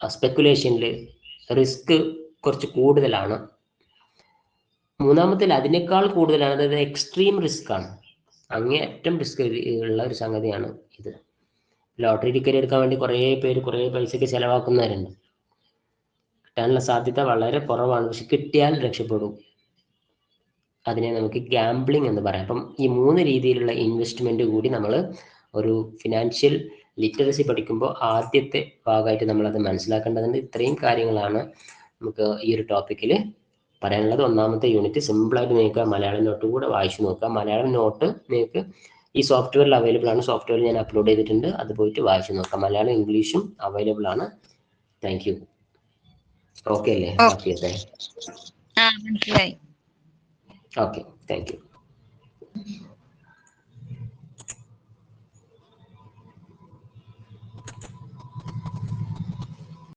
[SPEAKER 1] സ്പെക്കുലേഷനിൽ റിസ്ക് കുറച്ച് കൂടുതലാണ്, മൂന്നാമത്തിൽ അതിനേക്കാൾ കൂടുതലാണ്, അതായത് എക്സ്ട്രീം റിസ്ക് ആണ്, അങ്ങേയറ്റം റിസ്ക് ഉള്ള ഒരു സംഗതിയാണ് ഇത്. ലോട്ടറി ടിക്കറ്റ് എടുക്കാൻ വേണ്ടി കുറേ പേര് കുറേ പൈസക്ക് ചെലവാക്കുന്നവരുണ്ട്. കിട്ടാനുള്ള സാധ്യത വളരെ കുറവാണ്, പക്ഷെ കിട്ടിയാൽ രക്ഷപ്പെടും. അതിനെ നമുക്ക് ഗാംബ്ലിംഗ് എന്ന് പറയാം. അപ്പം ഈ 3 രീതിയിലുള്ള ഇൻവെസ്റ്റ്മെന്റ് കൂടി നമ്മൾ ഒരു ഫിനാൻഷ്യൽ ലിറ്ററസി പഠിക്കുമ്പോൾ ആദ്യത്തെ ഭാഗമായിട്ട് നമ്മളത് മനസ്സിലാക്കേണ്ടതുണ്ട്. ഇത്രയും കാര്യങ്ങളാണ് നമുക്ക് ഈ ഒരു ടോപ്പിക്കിൽ പറയാനുള്ളത്. ഒന്നാമത്തെ യൂണിറ്റ് സിമ്പിളായിട്ട് നിങ്ങൾക്ക് മലയാളം നോട്ട് കൂടെ വായിച്ചു നോക്കുക. മലയാളം നോട്ട് നിങ്ങൾക്ക് ഈ സോഫ്റ്റ്വെയറിൽ അവൈലബിൾ ആണ്. സോഫ്റ്റ്വെയർ ഞാൻ അപ്ലോഡ് ചെയ്തിട്ടുണ്ട്, അത് പോയിട്ട് വായിച്ചു നോക്കാം. മലയാളം ഇംഗ്ലീഷും അവൈലബിൾ ആണ്. Thank you. ഓക്കെ അല്ലേ? ഹാപ്പി അല്ലേ?
[SPEAKER 2] മനസ്സിലായി.
[SPEAKER 1] Okay, thank you.